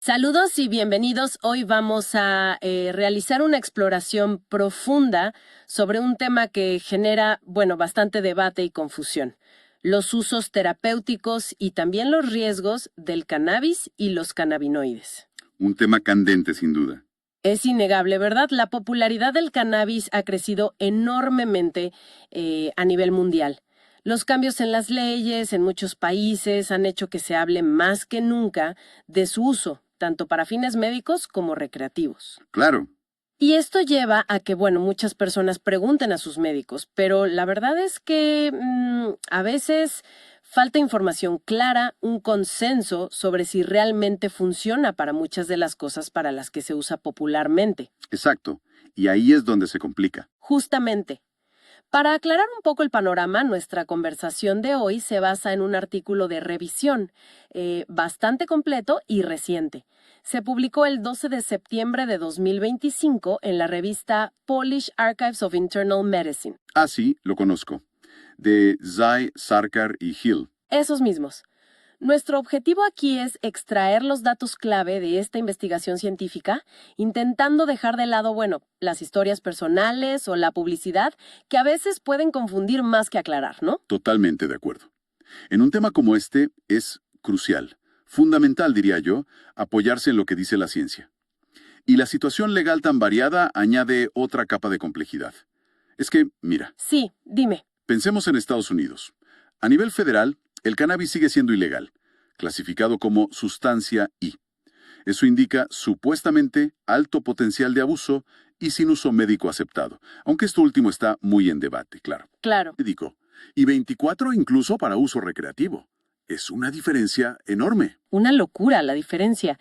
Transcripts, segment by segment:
Saludos y bienvenidos. Hoy vamos a realizar una exploración profunda sobre un tema que genera, bastante debate y confusión. Los usos terapéuticos y también los riesgos del cannabis y los cannabinoides. Un tema candente, sin duda. Es innegable, ¿verdad? La popularidad del cannabis ha crecido enormemente a nivel mundial. Los cambios en las leyes en muchos países han hecho que se hable más que nunca de su uso, tanto para fines médicos como recreativos. Claro, Y esto lleva a que, muchas personas pregunten a sus médicos, pero la verdad es que a veces falta información clara, un consenso sobre si realmente funciona para muchas de las cosas para las que se usa popularmente. exacto. Y ahí es donde se complica. Justamente. Para aclarar un poco el panorama, nuestra conversación de hoy se basa en un artículo de revisión, bastante completo y reciente. Se publicó el 12 de septiembre de 2025 en la revista Polish Archives of Internal Medicine. Ah, sí, lo conozco. De Zay, Sarkar y Hill. Esos mismos. Nuestro objetivo aquí es extraer los datos clave de esta investigación científica, intentando dejar de lado, las historias personales o la publicidad, que a veces pueden confundir más que aclarar, ¿no? Totalmente de acuerdo. En un tema como este es crucial, fundamental, diría yo, apoyarse en lo que dice la ciencia. Y la situación legal tan variada añade otra capa de complejidad. Es que, mira, Sí, dime. pensemos en Estados Unidos. A nivel federal, el cannabis sigue siendo ilegal, clasificado como sustancia I. Eso indica supuestamente alto potencial de abuso y sin uso médico aceptado, aunque esto último está muy en debate, claro. Claro. Médico. Y 24 incluso para uso recreativo. Es una diferencia enorme. Una locura la diferencia.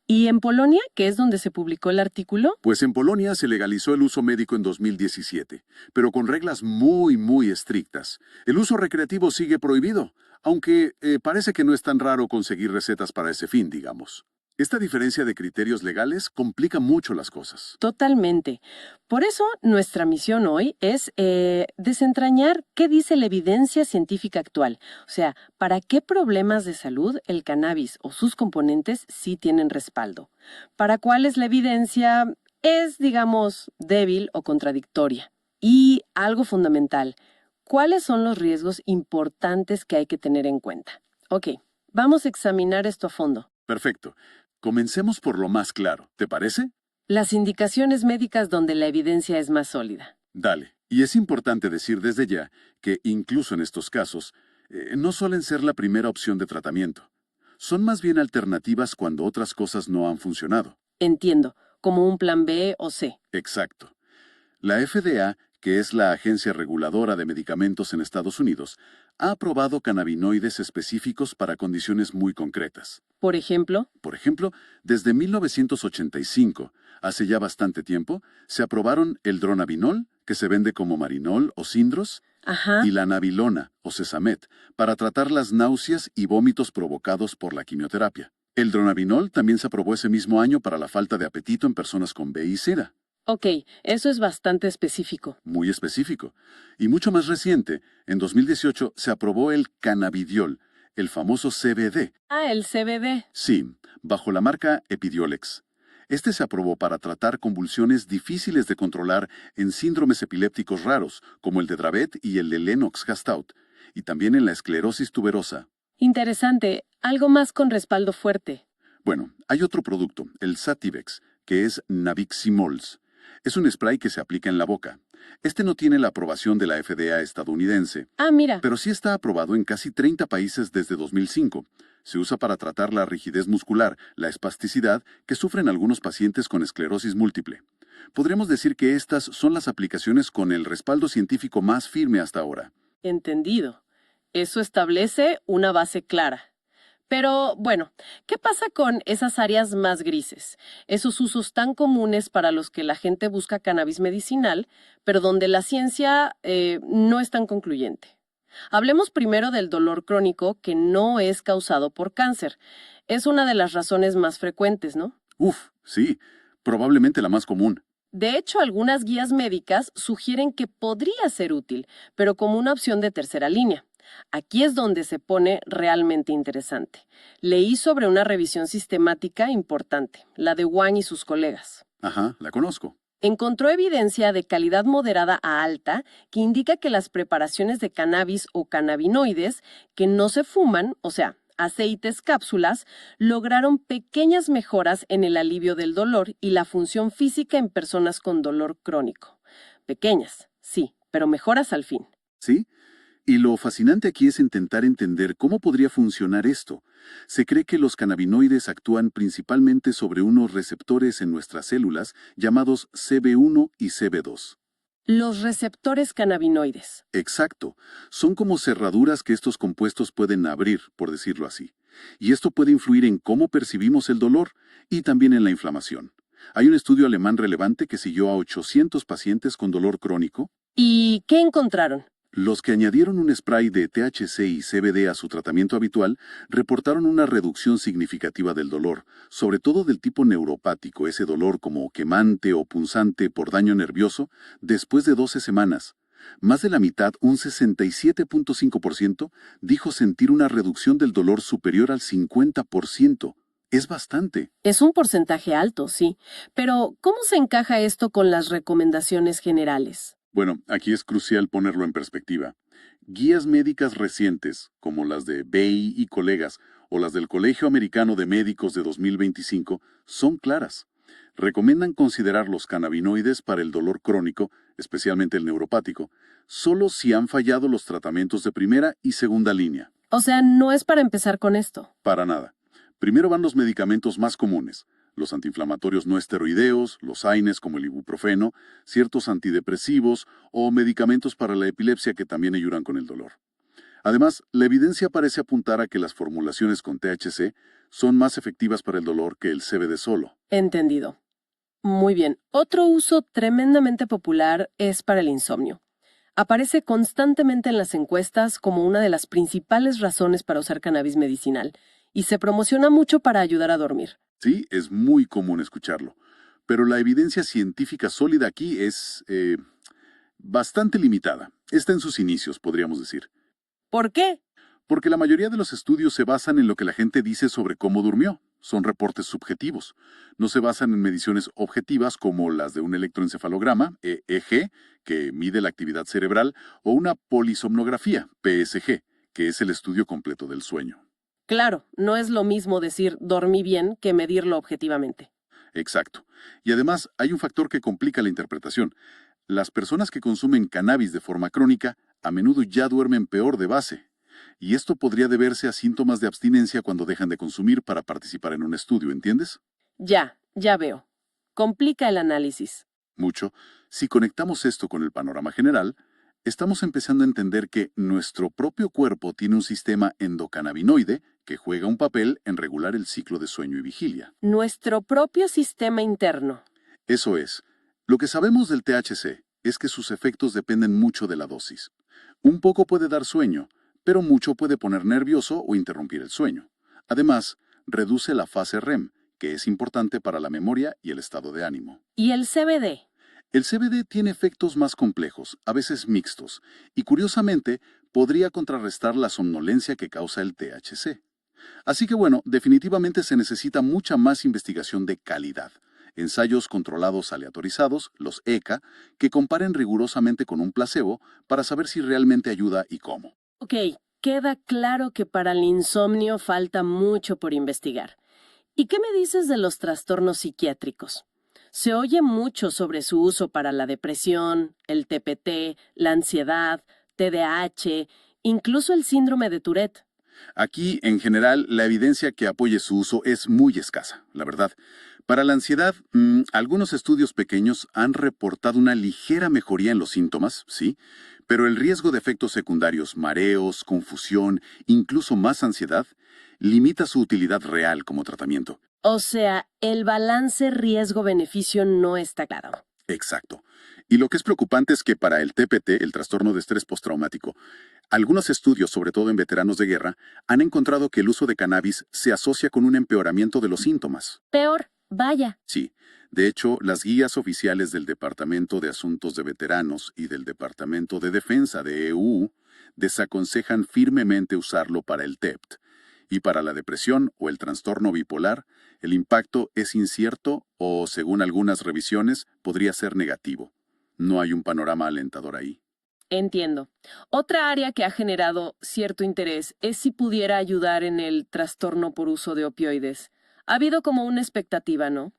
¿Y en Polonia, que es donde se publicó el artículo? Pues en Polonia se legalizó el uso médico en 2017, pero con reglas muy estrictas. El uso recreativo sigue prohibido, aunque parece que no es tan raro conseguir recetas para ese fin, digamos. Esta diferencia de criterios legales complica mucho las cosas. Totalmente. Por eso, nuestra misión hoy es desentrañar qué dice la evidencia científica actual. O sea, para qué problemas de salud el cannabis o sus componentes sí tienen respaldo. Para cuáles la evidencia es, digamos, débil o contradictoria. Y algo fundamental, ¿cuáles son los riesgos importantes que hay que tener en cuenta? Ok, vamos a examinar esto a fondo. Perfecto. Comencemos por lo más claro, ¿te parece? Las indicaciones médicas donde la evidencia es más sólida. Dale. Y es importante decir desde ya que incluso en estos casos, no suelen ser la primera opción de tratamiento. Son más bien alternativas cuando otras cosas no han funcionado. Entiendo, como un plan B o C. Exacto. La FDA, que es la agencia reguladora de medicamentos en Estados Unidos, ha aprobado cannabinoides específicos para condiciones muy concretas. Por ejemplo, Por ejemplo, desde 1985, hace ya bastante tiempo, se aprobaron el dronabinol, que se vende como Marinol o Sindros, ajá, y la nabilona o Sesamet, para tratar las náuseas y vómitos provocados por la quimioterapia. El dronabinol también se aprobó ese mismo año para la falta de apetito en personas con VIH-Sida. ok, eso es bastante específico. Muy específico. Y mucho más reciente, en 2018 se aprobó el cannabidiol, el famoso CBD. Ah, el CBD. Sí, bajo la marca Epidiolex. Este se aprobó para tratar convulsiones difíciles de controlar en síndromes epilépticos raros, como el de Dravet y el de Lennox-Gastaut, y también en la esclerosis tuberosa. Interesante, algo más con respaldo fuerte. Bueno, hay otro producto, el Sativex, que es Nabiximols. Es un spray que se aplica en la boca. Este no tiene la aprobación de la FDA estadounidense, Ah, mira, pero sí está aprobado en casi 30 países desde 2005. Se usa para tratar la rigidez muscular, la espasticidad que sufren algunos pacientes con esclerosis múltiple. Podríamos decir que estas son las aplicaciones con el respaldo científico más firme hasta ahora. entendido. Eso establece una base clara. Pero, ¿qué pasa con esas áreas más grises? Esos usos tan comunes para los que la gente busca cannabis medicinal, pero donde la ciencia no es tan concluyente. Hablemos primero del dolor crónico que no es causado por cáncer. Es una de las razones más frecuentes, ¿no? Uf, sí, probablemente la más común. De hecho, algunas guías médicas sugieren que podría ser útil, pero como una opción de tercera línea. Aquí es donde se pone realmente interesante. Leí sobre una revisión sistemática importante, la de Wang y sus colegas. Ajá, la conozco. Encontró evidencia de calidad moderada a alta que indica que las preparaciones de cannabis o cannabinoides que no se fuman, o sea, aceites cápsulas, lograron pequeñas mejoras en el alivio del dolor y la función física en personas con dolor crónico. Pequeñas, sí, pero mejoras al fin. ¿Sí? Y lo fascinante aquí es intentar entender cómo podría funcionar esto. Se cree que los cannabinoides actúan principalmente sobre unos receptores en nuestras células llamados CB1 y CB2. Los receptores cannabinoides. Exacto. Son como cerraduras que estos compuestos pueden abrir, por decirlo así. Y esto puede influir en cómo percibimos el dolor y también en la inflamación. Hay un estudio alemán relevante que siguió a 800 pacientes con dolor crónico. ¿Y qué encontraron? Los que añadieron un spray de THC y CBD a su tratamiento habitual reportaron una reducción significativa del dolor, sobre todo del tipo neuropático, ese dolor como quemante o punzante por daño nervioso, después de 12 semanas. Más de la mitad, un 67.5%, dijo sentir una reducción del dolor superior al 50%. Es bastante. Es un porcentaje alto, sí. Pero, ¿cómo se encaja esto con las recomendaciones generales? Bueno, aquí es crucial ponerlo en perspectiva. Guías médicas recientes, como las de Bay y colegas, o las del Colegio Americano de Médicos de 2025, son claras. Recomiendan considerar los cannabinoides para el dolor crónico, especialmente el neuropático, solo si han fallado los tratamientos de primera y segunda línea. O sea, no es para empezar con esto. Para nada. Primero van los medicamentos más comunes, los antiinflamatorios no esteroideos, los AINES como el ibuprofeno, ciertos antidepresivos o medicamentos para la epilepsia que también ayudan con el dolor. Además, la evidencia parece apuntar a que las formulaciones con THC son más efectivas para el dolor que el CBD solo. Entendido. Muy bien. Otro uso tremendamente popular es para el insomnio. Aparece constantemente en las encuestas como una de las principales razones para usar cannabis medicinal y se promociona mucho para ayudar a dormir. Sí, es muy común escucharlo, pero la evidencia científica sólida aquí es bastante limitada. Está en sus inicios, podríamos decir. ¿Por qué? Porque la mayoría de los estudios se basan en lo que la gente dice sobre cómo durmió. Son reportes subjetivos. No se basan en mediciones objetivas como las de un electroencefalograma, EEG, que mide la actividad cerebral, o una polisomnografía, PSG, que es el estudio completo del sueño. Claro, no es lo mismo decir dormí bien que medirlo objetivamente. Exacto. Y además hay un factor que complica la interpretación. Las personas que consumen cannabis de forma crónica a menudo ya duermen peor de base. Y esto podría deberse a síntomas de abstinencia cuando dejan de consumir para participar en un estudio, ¿entiendes? Ya veo. Complica el análisis. Mucho. Si conectamos esto con el panorama general, estamos empezando a entender que nuestro propio cuerpo tiene un sistema endocannabinoide que juega un papel en regular el ciclo de sueño y vigilia. Nuestro propio sistema interno. Eso es. Lo que sabemos del THC es que sus efectos dependen mucho de la dosis. Un poco puede dar sueño, pero mucho puede poner nervioso o interrumpir el sueño. Además, reduce la fase REM, que es importante para la memoria y el estado de ánimo. ¿Y el CBD? El CBD tiene efectos más complejos, a veces mixtos, y curiosamente podría contrarrestar la somnolencia que causa el THC. Así que bueno, definitivamente se necesita mucha más investigación de calidad. Ensayos controlados aleatorizados, los ECA, que comparen rigurosamente con un placebo para saber si realmente ayuda y cómo. Ok, queda claro que para el insomnio falta mucho por investigar. ¿Y qué me dices de los trastornos psiquiátricos? Se oye mucho sobre su uso para la depresión, el TPT, la ansiedad, TDAH, incluso el síndrome de Tourette. Aquí, en general, la evidencia que apoye su uso es muy escasa, la verdad. Para la ansiedad, algunos estudios pequeños han reportado una ligera mejoría en los síntomas, sí, pero el riesgo de efectos secundarios, mareos, confusión, incluso más ansiedad, limita su utilidad real como tratamiento. O sea, el balance riesgo-beneficio no está claro. Exacto. Y lo que es preocupante es que para el TPT, el trastorno de estrés postraumático, algunos estudios, sobre todo en veteranos de guerra, han encontrado que el uso de cannabis se asocia con un empeoramiento de los síntomas. Peor, vaya. Sí. De hecho, las guías oficiales del Departamento de Asuntos de Veteranos y del Departamento de Defensa de EU desaconsejan firmemente usarlo para el TEPT. Y para la depresión o el trastorno bipolar, el impacto es incierto o, según algunas revisiones, podría ser negativo. No hay un panorama alentador ahí. Entiendo. Otra área que ha generado cierto interés es si pudiera ayudar en el trastorno por uso de opioides. Ha habido como una expectativa, ¿no?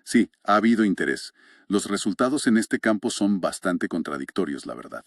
Sí, ha habido interés. Los resultados en este campo son bastante contradictorios, la verdad.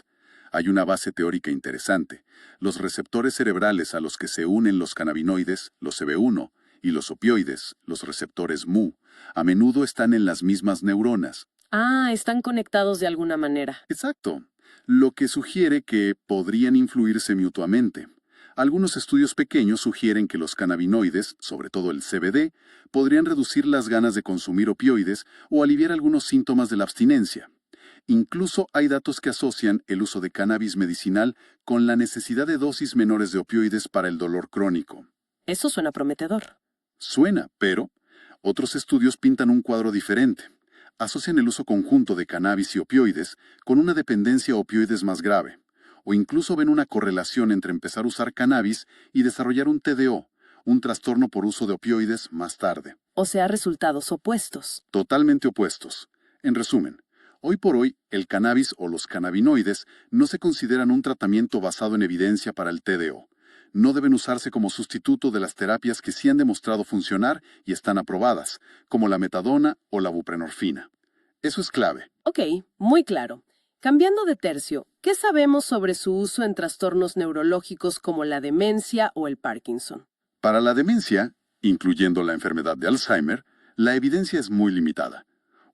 Hay una base teórica interesante. Los receptores cerebrales a los que se unen los cannabinoides, los CB1, y los opioides, los receptores mu, a menudo están en las mismas neuronas. Ah, están conectados de alguna manera. Exacto, lo que sugiere que podrían influirse mutuamente. Algunos estudios pequeños sugieren que los cannabinoides, sobre todo el CBD, podrían reducir las ganas de consumir opioides o aliviar algunos síntomas de la abstinencia. Incluso hay datos que asocian el uso de cannabis medicinal con la necesidad de dosis menores de opioides para el dolor crónico. Eso suena prometedor. Suena, pero otros estudios pintan un cuadro diferente. Asocian el uso conjunto de cannabis y opioides con una dependencia a opioides más grave, o incluso ven una correlación entre empezar a usar cannabis y desarrollar un TDO, un trastorno por uso de opioides, más tarde. O sea, resultados opuestos. Totalmente opuestos. En resumen, hoy por hoy, el cannabis o los cannabinoides no se consideran un tratamiento basado en evidencia para el TDO. No deben usarse como sustituto de las terapias que sí han demostrado funcionar y están aprobadas, como la metadona o la buprenorfina. Eso es clave. Ok, muy claro. Cambiando de tercio, ¿qué sabemos sobre su uso en trastornos neurológicos como la demencia o el Parkinson? Para la demencia, incluyendo la enfermedad de Alzheimer, la evidencia es muy limitada.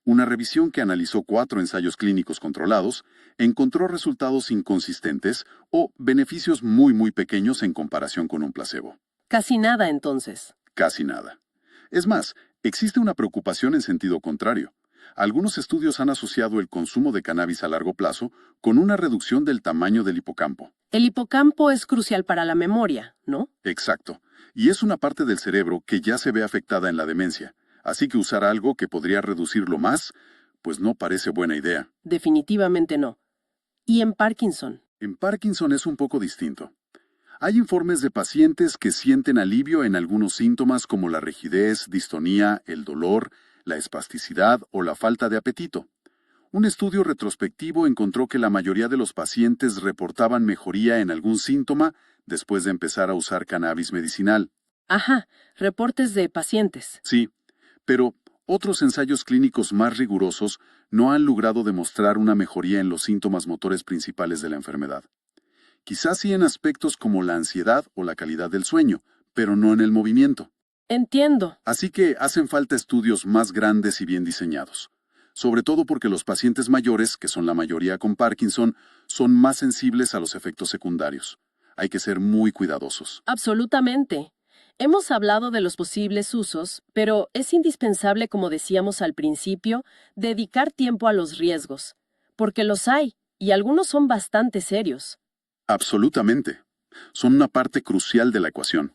Una revisión que analizó 4 ensayos clínicos controlados encontró resultados inconsistentes o beneficios muy pequeños en comparación con un placebo. Casi nada, entonces. Casi nada. Es más, existe una preocupación en sentido contrario. Algunos estudios han asociado el consumo de cannabis a largo plazo con una reducción del tamaño del hipocampo. El hipocampo es crucial para la memoria, ¿no? Exacto. Y es una parte del cerebro que ya se ve afectada en la demencia. Así que usar algo que podría reducirlo más, pues no parece buena idea. Definitivamente no. ¿Y en Parkinson? En Parkinson es un poco distinto. Hay informes de pacientes que sienten alivio en algunos síntomas como la rigidez, distonía, el dolor, la espasticidad o la falta de apetito. Un estudio retrospectivo encontró que la mayoría de los pacientes reportaban mejoría en algún síntoma después de empezar a usar cannabis medicinal. Ajá, reportes de pacientes. Sí, pero otros ensayos clínicos más rigurosos no han logrado demostrar una mejoría en los síntomas motores principales de la enfermedad. Quizás sí en aspectos como la ansiedad o la calidad del sueño, pero no en el movimiento. Entiendo. Así que hacen falta estudios más grandes y bien diseñados. Sobre todo porque los pacientes mayores, que son la mayoría con Parkinson, son más sensibles a los efectos secundarios. Hay que ser muy cuidadosos. Absolutamente. Hemos hablado de los posibles usos, pero es indispensable, como decíamos al principio, dedicar tiempo a los riesgos, porque los hay, y algunos son bastante serios. Absolutamente. Son una parte crucial de la ecuación.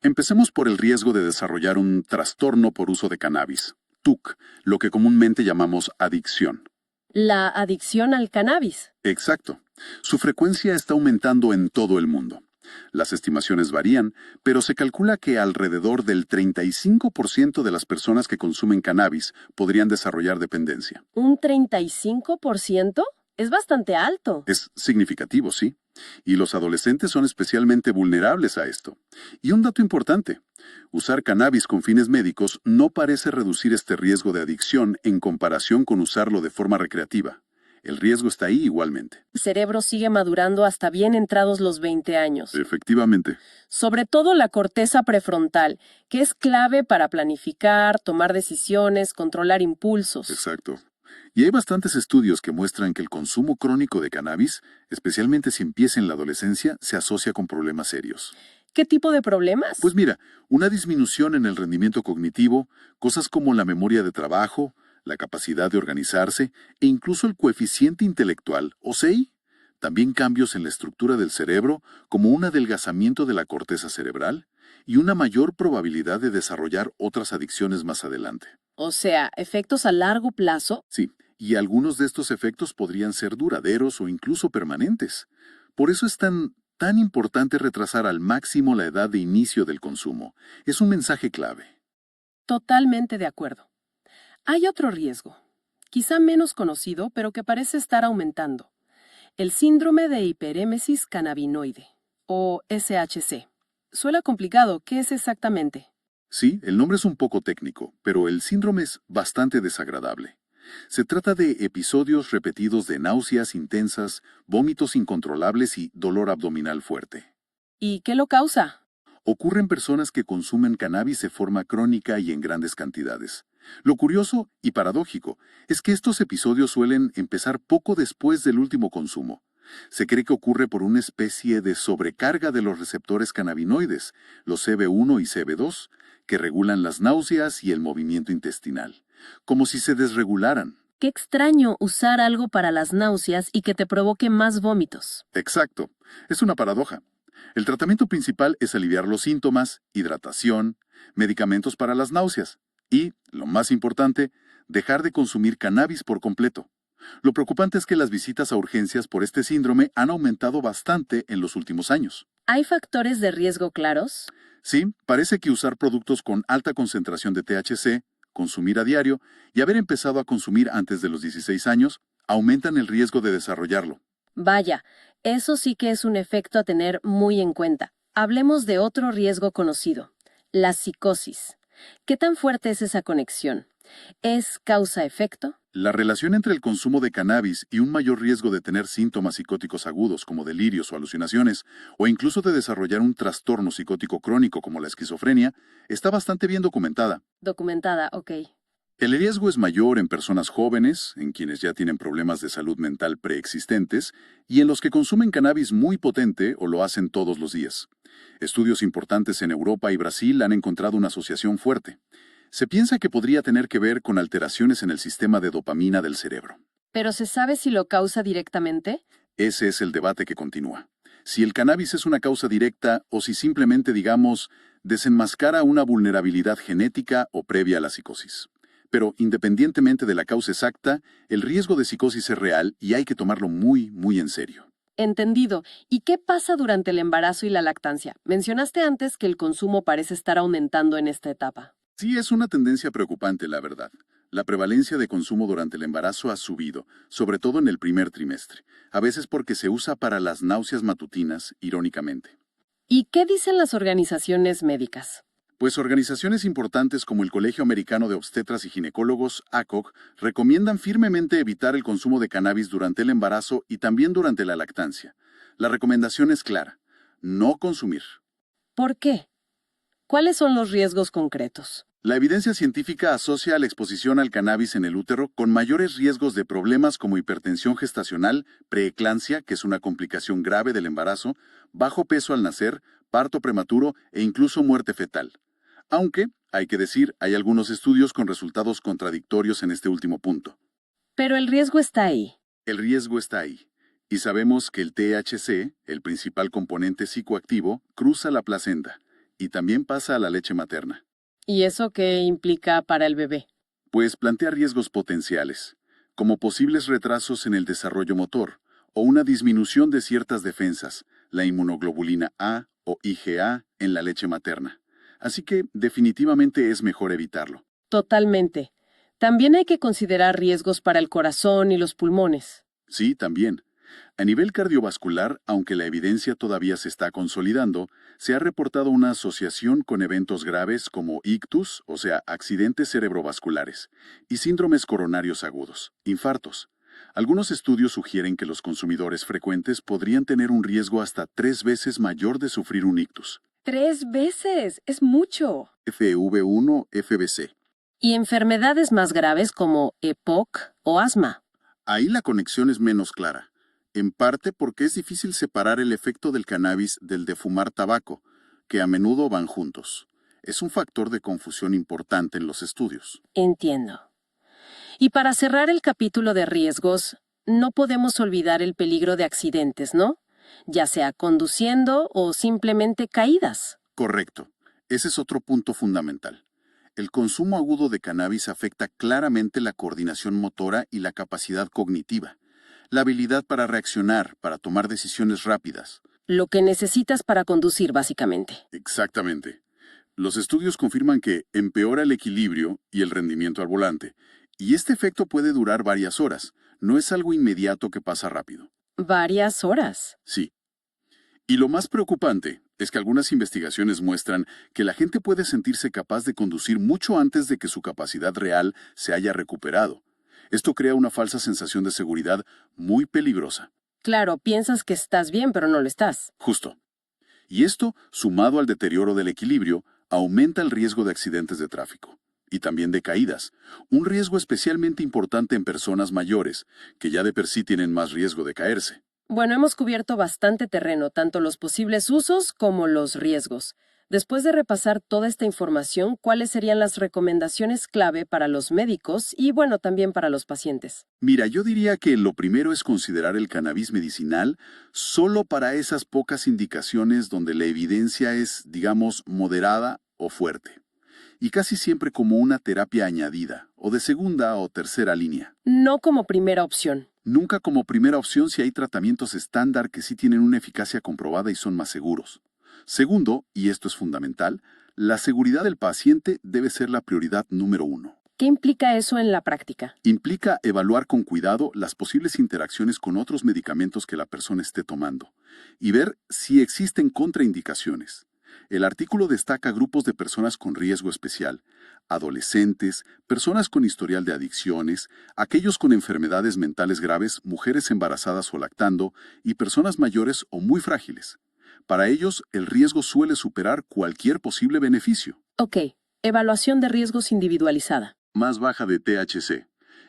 Empecemos por el riesgo de desarrollar un trastorno por uso de cannabis, TUC, lo que comúnmente llamamos adicción. La adicción al cannabis. Exacto. Su frecuencia está aumentando en todo el mundo. Las estimaciones varían, pero se calcula que alrededor del 35% de las personas que consumen cannabis podrían desarrollar dependencia. ¿Un 35%? Es bastante alto. Es significativo, sí. Y los adolescentes son especialmente vulnerables a esto. Y un dato importante, usar cannabis con fines médicos no parece reducir este riesgo de adicción en comparación con usarlo de forma recreativa. El riesgo está ahí igualmente. El cerebro sigue madurando hasta bien entrados los 20 años. Efectivamente. Sobre todo la corteza prefrontal, que es clave para planificar, tomar decisiones, controlar impulsos. Exacto. Y hay bastantes estudios que muestran que el consumo crónico de cannabis, especialmente si empieza en la adolescencia, se asocia con problemas serios. ¿Qué tipo de problemas? Pues mira, una disminución en el rendimiento cognitivo, cosas como la memoria de trabajo, la capacidad de organizarse e incluso el coeficiente intelectual, o CI. También cambios en la estructura del cerebro, como un adelgazamiento de la corteza cerebral y una mayor probabilidad de desarrollar otras adicciones más adelante. O sea, efectos a largo plazo. Sí, y algunos de estos efectos podrían ser duraderos o incluso permanentes. Por eso es tan importante retrasar al máximo la edad de inicio del consumo. Es un mensaje clave. Totalmente de acuerdo. Hay otro riesgo, quizá menos conocido, pero que parece estar aumentando. El síndrome de hiperémesis cannabinoide, o SHC. Suena complicado, ¿qué es exactamente? Sí, el nombre es un poco técnico, pero el síndrome es bastante desagradable. Se trata de episodios repetidos de náuseas intensas, vómitos incontrolables y dolor abdominal fuerte. ¿Y qué lo causa? Ocurre en personas que consumen cannabis de forma crónica y en grandes cantidades. Lo curioso y paradójico es que estos episodios suelen empezar poco después del último consumo. Se cree que ocurre por una especie de sobrecarga de los receptores cannabinoides, los CB1 y CB2, que regulan las náuseas y el movimiento intestinal, como si se desregularan. Qué extraño usar algo para las náuseas y que te provoque más vómitos. Exacto, es una paradoja. El tratamiento principal es aliviar los síntomas, hidratación, medicamentos para las náuseas y, lo más importante, dejar de consumir cannabis por completo. Lo preocupante es que las visitas a urgencias por este síndrome han aumentado bastante en los últimos años. ¿Hay factores de riesgo claros? Sí, parece que usar productos con alta concentración de THC, consumir a diario y haber empezado a consumir antes de los 16 años aumentan el riesgo de desarrollarlo. Vaya, eso sí que es un efecto a tener muy en cuenta. Hablemos de otro riesgo conocido, la psicosis. ¿Qué tan fuerte es esa conexión? ¿Es causa-efecto? La relación entre el consumo de cannabis y un mayor riesgo de tener síntomas psicóticos agudos como delirios o alucinaciones, o incluso de desarrollar un trastorno psicótico crónico como la esquizofrenia, está bastante bien documentada. Documentada, ok. El riesgo es mayor en personas jóvenes, en quienes ya tienen problemas de salud mental preexistentes, y en los que consumen cannabis muy potente o lo hacen todos los días. Estudios importantes en Europa y Brasil han encontrado una asociación fuerte. Se piensa que podría tener que ver con alteraciones en el sistema de dopamina del cerebro. ¿Pero se sabe si lo causa directamente? Ese es el debate que continúa. Si el cannabis es una causa directa o si simplemente, digamos, desenmascara una vulnerabilidad genética o previa a la psicosis. Pero independientemente de la causa exacta, el riesgo de psicosis es real y hay que tomarlo muy, muy en serio. Entendido. ¿Y qué pasa durante el embarazo y la lactancia? Mencionaste antes que el consumo parece estar aumentando en esta etapa. Sí, es una tendencia preocupante, la verdad. La prevalencia de consumo durante el embarazo ha subido, sobre todo en el primer trimestre, a veces porque se usa para las náuseas matutinas, irónicamente. ¿Y qué dicen las organizaciones médicas? Pues organizaciones importantes como el Colegio Americano de Obstetras y Ginecólogos, ACOG, recomiendan firmemente evitar el consumo de cannabis durante el embarazo y también durante la lactancia. La recomendación es clara: no consumir. ¿Por qué? ¿Cuáles son los riesgos concretos? La evidencia científica asocia la exposición al cannabis en el útero con mayores riesgos de problemas como hipertensión gestacional, preeclampsia, que es una complicación grave del embarazo, bajo peso al nacer, parto prematuro e incluso muerte fetal. Aunque, hay que decir, hay algunos estudios con resultados contradictorios en este último punto. Pero el riesgo está ahí. El riesgo está ahí. Y sabemos que el THC, el principal componente psicoactivo, cruza la placenta y también pasa a la leche materna. ¿Y eso qué implica para el bebé? Pues plantea riesgos potenciales, como posibles retrasos en el desarrollo motor o una disminución de ciertas defensas, la inmunoglobulina A o IgA en la leche materna. Así que definitivamente es mejor evitarlo. Totalmente. También hay que considerar riesgos para el corazón y los pulmones. Sí, también. A nivel cardiovascular, aunque la evidencia todavía se está consolidando, se ha reportado una asociación con eventos graves como ictus, o sea, accidentes cerebrovasculares, y síndromes coronarios agudos, infartos. Algunos estudios sugieren que los consumidores frecuentes podrían tener un riesgo hasta 3 veces mayor de sufrir un ictus. 3 veces, es mucho. FV1, FBC. Y enfermedades más graves como EPOC o asma. Ahí la conexión es menos clara, en parte porque es difícil separar el efecto del cannabis del de fumar tabaco, que a menudo van juntos. Es un factor de confusión importante en los estudios. Entiendo. Y para cerrar el capítulo de riesgos, no podemos olvidar el peligro de accidentes, ¿no? Ya sea conduciendo o simplemente caídas. Correcto. Ese es otro punto fundamental. El consumo agudo de cannabis afecta claramente la coordinación motora y la capacidad cognitiva. La habilidad para reaccionar, para tomar decisiones rápidas. Lo que necesitas para conducir, básicamente. Exactamente. Los estudios confirman que empeora el equilibrio y el rendimiento al volante, y este efecto puede durar varias horas. No es algo inmediato que pasa rápido. Varias horas. Sí. Y lo más preocupante es que algunas investigaciones muestran que la gente puede sentirse capaz de conducir mucho antes de que su capacidad real se haya recuperado. Esto crea una falsa sensación de seguridad muy peligrosa. Claro, piensas que estás bien, pero no lo estás. Justo. Y esto, sumado al deterioro del equilibrio, aumenta el riesgo de accidentes de tráfico y también de caídas, un riesgo especialmente importante en personas mayores, que ya de per sí tienen más riesgo de caerse. Bueno, hemos cubierto bastante terreno, tanto los posibles usos como los riesgos. Después de repasar toda esta información, ¿cuáles serían las recomendaciones clave para los médicos y, bueno, también para los pacientes? Mira, yo diría que lo primero es considerar el cannabis medicinal solo para esas pocas indicaciones donde la evidencia es, digamos, moderada o fuerte, y casi siempre como una terapia añadida, o de segunda o tercera línea. No como primera opción. Nunca como primera opción si hay tratamientos estándar que sí tienen una eficacia comprobada y son más seguros. Segundo, y esto es fundamental, la seguridad del paciente debe ser la prioridad número uno. ¿Qué implica eso en la práctica? Implica evaluar con cuidado las posibles interacciones con otros medicamentos que la persona esté tomando y ver si existen contraindicaciones. El artículo destaca grupos de personas con riesgo especial: adolescentes, personas con historial de adicciones, aquellos con enfermedades mentales graves, mujeres embarazadas o lactando, y personas mayores o muy frágiles. Para ellos, el riesgo suele superar cualquier posible beneficio. Ok, evaluación de riesgos individualizada. Más baja de THC,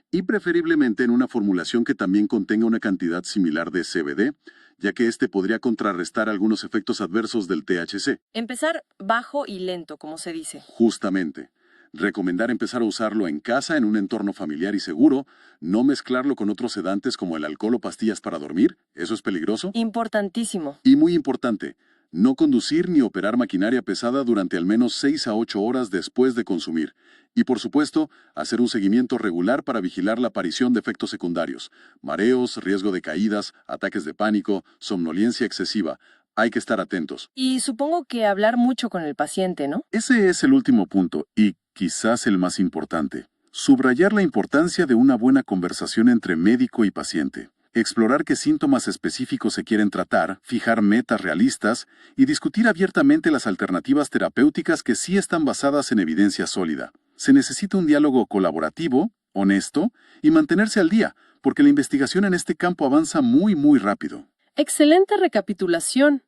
y preferiblemente en una formulación que también contenga una cantidad similar de CBD, ya que este podría contrarrestar algunos efectos adversos del THC. Empezar bajo y lento, como se dice. Justamente. Recomendar empezar a usarlo en casa en un entorno familiar y seguro, no mezclarlo con otros sedantes como el alcohol o pastillas para dormir, eso es peligroso. Importantísimo. Y muy importante, no conducir ni operar maquinaria pesada durante al menos 6 a 8 horas después de consumir. Y por supuesto, hacer un seguimiento regular para vigilar la aparición de efectos secundarios: mareos, riesgo de caídas, ataques de pánico, somnolencia excesiva. Hay que estar atentos. Y supongo que hablar mucho con el paciente, ¿no? Ese es el último punto, y quizás el más importante. Subrayar la importancia de una buena conversación entre médico y paciente. Explorar qué síntomas específicos se quieren tratar, fijar metas realistas y discutir abiertamente las alternativas terapéuticas que sí están basadas en evidencia sólida. Se necesita un diálogo colaborativo, honesto y mantenerse al día, porque la investigación en este campo avanza muy rápido. Excelente recapitulación.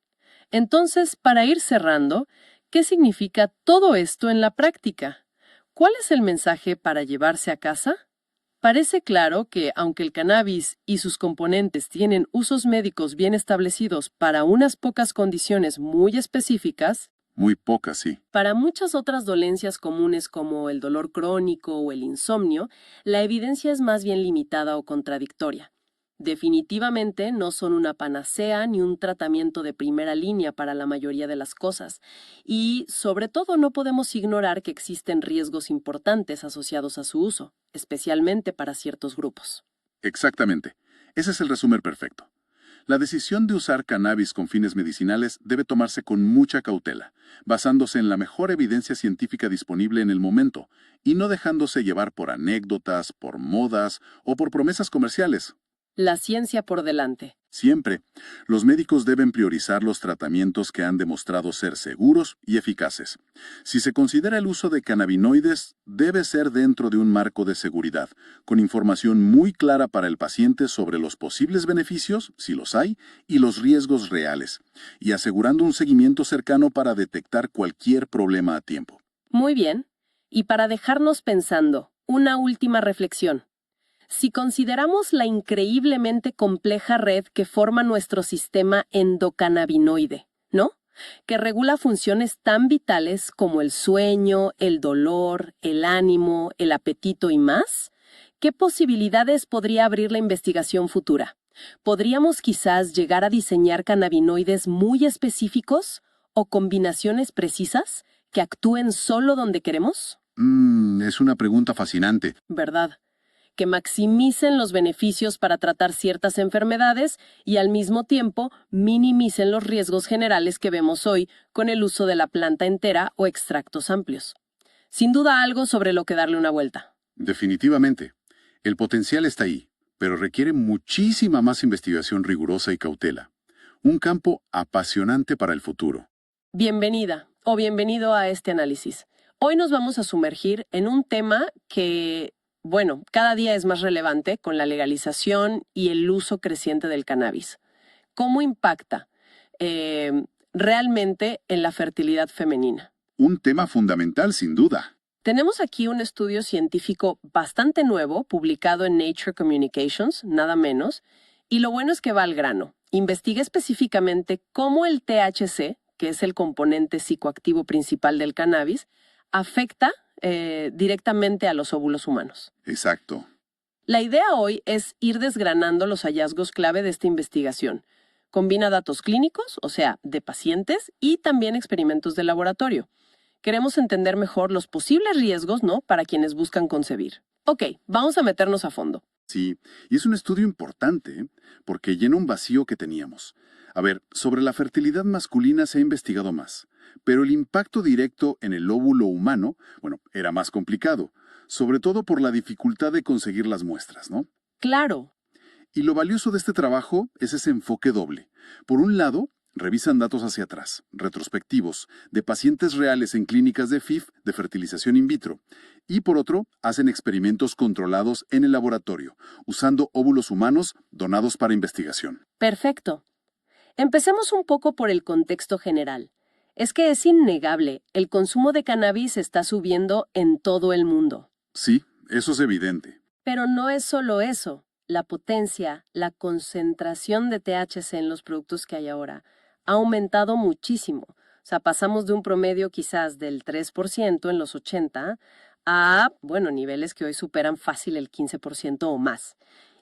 Entonces, para ir cerrando, ¿qué significa todo esto en la práctica? ¿Cuál es el mensaje para llevarse a casa? Parece claro que, aunque el cannabis y sus componentes tienen usos médicos bien establecidos para unas pocas condiciones muy específicas, Muy pocas, sí. para muchas otras dolencias comunes como el dolor crónico o el insomnio, la evidencia es más bien limitada o contradictoria. Definitivamente no son una panacea ni un tratamiento de primera línea para la mayoría de las cosas. Y, sobre todo, no podemos ignorar que existen riesgos importantes asociados a su uso, especialmente para ciertos grupos. Exactamente. Ese es el resumen perfecto. La decisión de usar cannabis con fines medicinales debe tomarse con mucha cautela, basándose en la mejor evidencia científica disponible en el momento, y no dejándose llevar por anécdotas, por modas o por promesas comerciales. La ciencia por delante. Siempre, los médicos deben priorizar los tratamientos que han demostrado ser seguros y eficaces. Si se considera el uso de cannabinoides, debe ser dentro de un marco de seguridad, con información muy clara para el paciente sobre los posibles beneficios, si los hay, y los riesgos reales, y asegurando un seguimiento cercano para detectar cualquier problema a tiempo. Muy bien. Y para dejarnos pensando, una última reflexión. Si consideramos la increíblemente compleja red que forma nuestro sistema endocannabinoide, ¿no? Que regula funciones tan vitales como el sueño, el dolor, el ánimo, el apetito y más, ¿qué posibilidades podría abrir la investigación futura? ¿Podríamos quizás llegar a diseñar cannabinoides muy específicos o combinaciones precisas que actúen solo donde queremos? Es una pregunta fascinante. ¿Verdad? que maximicen los beneficios para tratar ciertas enfermedades y al mismo tiempo minimicen los riesgos generales que vemos hoy con el uso de la planta entera o extractos amplios. Sin duda algo sobre lo que darle una vuelta. Definitivamente. El potencial está ahí, pero requiere muchísima más investigación rigurosa y cautela. Un campo apasionante para el futuro. Bienvenida o bienvenido a este análisis. Hoy nos vamos a sumergir en un tema que, bueno, cada día es más relevante con la legalización y el uso creciente del cannabis. ¿Cómo impacta realmente en la fertilidad femenina? Un tema fundamental, sin duda. Tenemos aquí un estudio científico bastante nuevo, publicado en Nature Communications, nada menos, y lo bueno es que va al grano. Investiga específicamente cómo el THC, que es el componente psicoactivo principal del cannabis, afecta directamente a los óvulos humanos. Exacto. La idea hoy es ir desgranando los hallazgos clave de esta investigación. Combina datos clínicos, o sea, de pacientes, y también experimentos de laboratorio. Queremos entender mejor los posibles riesgos, ¿no?, para quienes buscan concebir. Ok, vamos a meternos a fondo. Sí, y es un estudio importante, porque llena un vacío que teníamos. A ver, sobre la fertilidad masculina se ha investigado más, pero el impacto directo en el óvulo humano, bueno, era más complicado, sobre todo por la dificultad de conseguir las muestras, ¿no? Claro. Y lo valioso de este trabajo es ese enfoque doble. Por un lado, revisan datos hacia atrás, retrospectivos, de pacientes reales en clínicas de FIV de fertilización in vitro. Y por otro, hacen experimentos controlados en el laboratorio, usando óvulos humanos donados para investigación. Perfecto. Empecemos un poco por el contexto general. Es que es innegable, el consumo de cannabis está subiendo en todo el mundo. Sí, eso es evidente. Pero no es solo eso. La potencia, la concentración de THC en los productos que hay ahora ha aumentado muchísimo. O sea, pasamos de un promedio quizás del 3% en los 80 a, bueno, niveles que hoy superan fácil el 15% o más.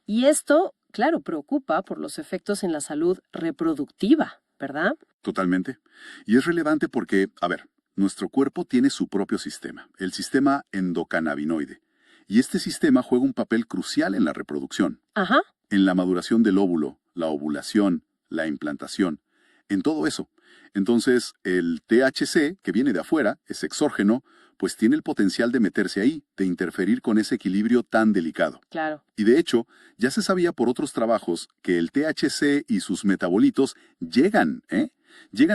Y esto, claro, preocupa por los efectos en la salud reproductiva, ¿verdad? Totalmente. Y es relevante porque, a ver, nuestro cuerpo tiene su propio sistema, el sistema endocannabinoide. Y este sistema juega un papel crucial en la reproducción, Ajá. en la maduración del óvulo, la ovulación, la implantación, en todo eso. Entonces, el THC, que viene de afuera, es exógeno, pues tiene el potencial de meterse ahí, de interferir con ese equilibrio tan delicado. Claro. Y de hecho, ya se sabía por otros trabajos que el THC y sus metabolitos llegan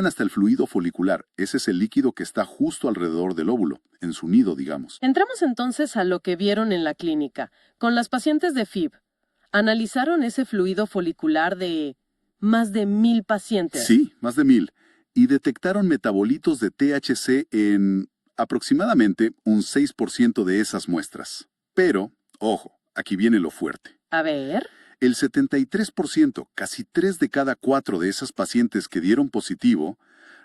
hasta el fluido folicular. Ese es el líquido que está justo alrededor del óvulo, en su nido, digamos. Entramos entonces a lo que vieron en la clínica. Con las pacientes de FIV, analizaron ese fluido folicular de más de 1,000 pacientes. Sí, más de 1,000. Y detectaron metabolitos de THC en aproximadamente un 6% de esas muestras. Pero, ojo, aquí viene lo fuerte. A ver. El 73%, casi 3 de cada 4 de esas pacientes que dieron positivo,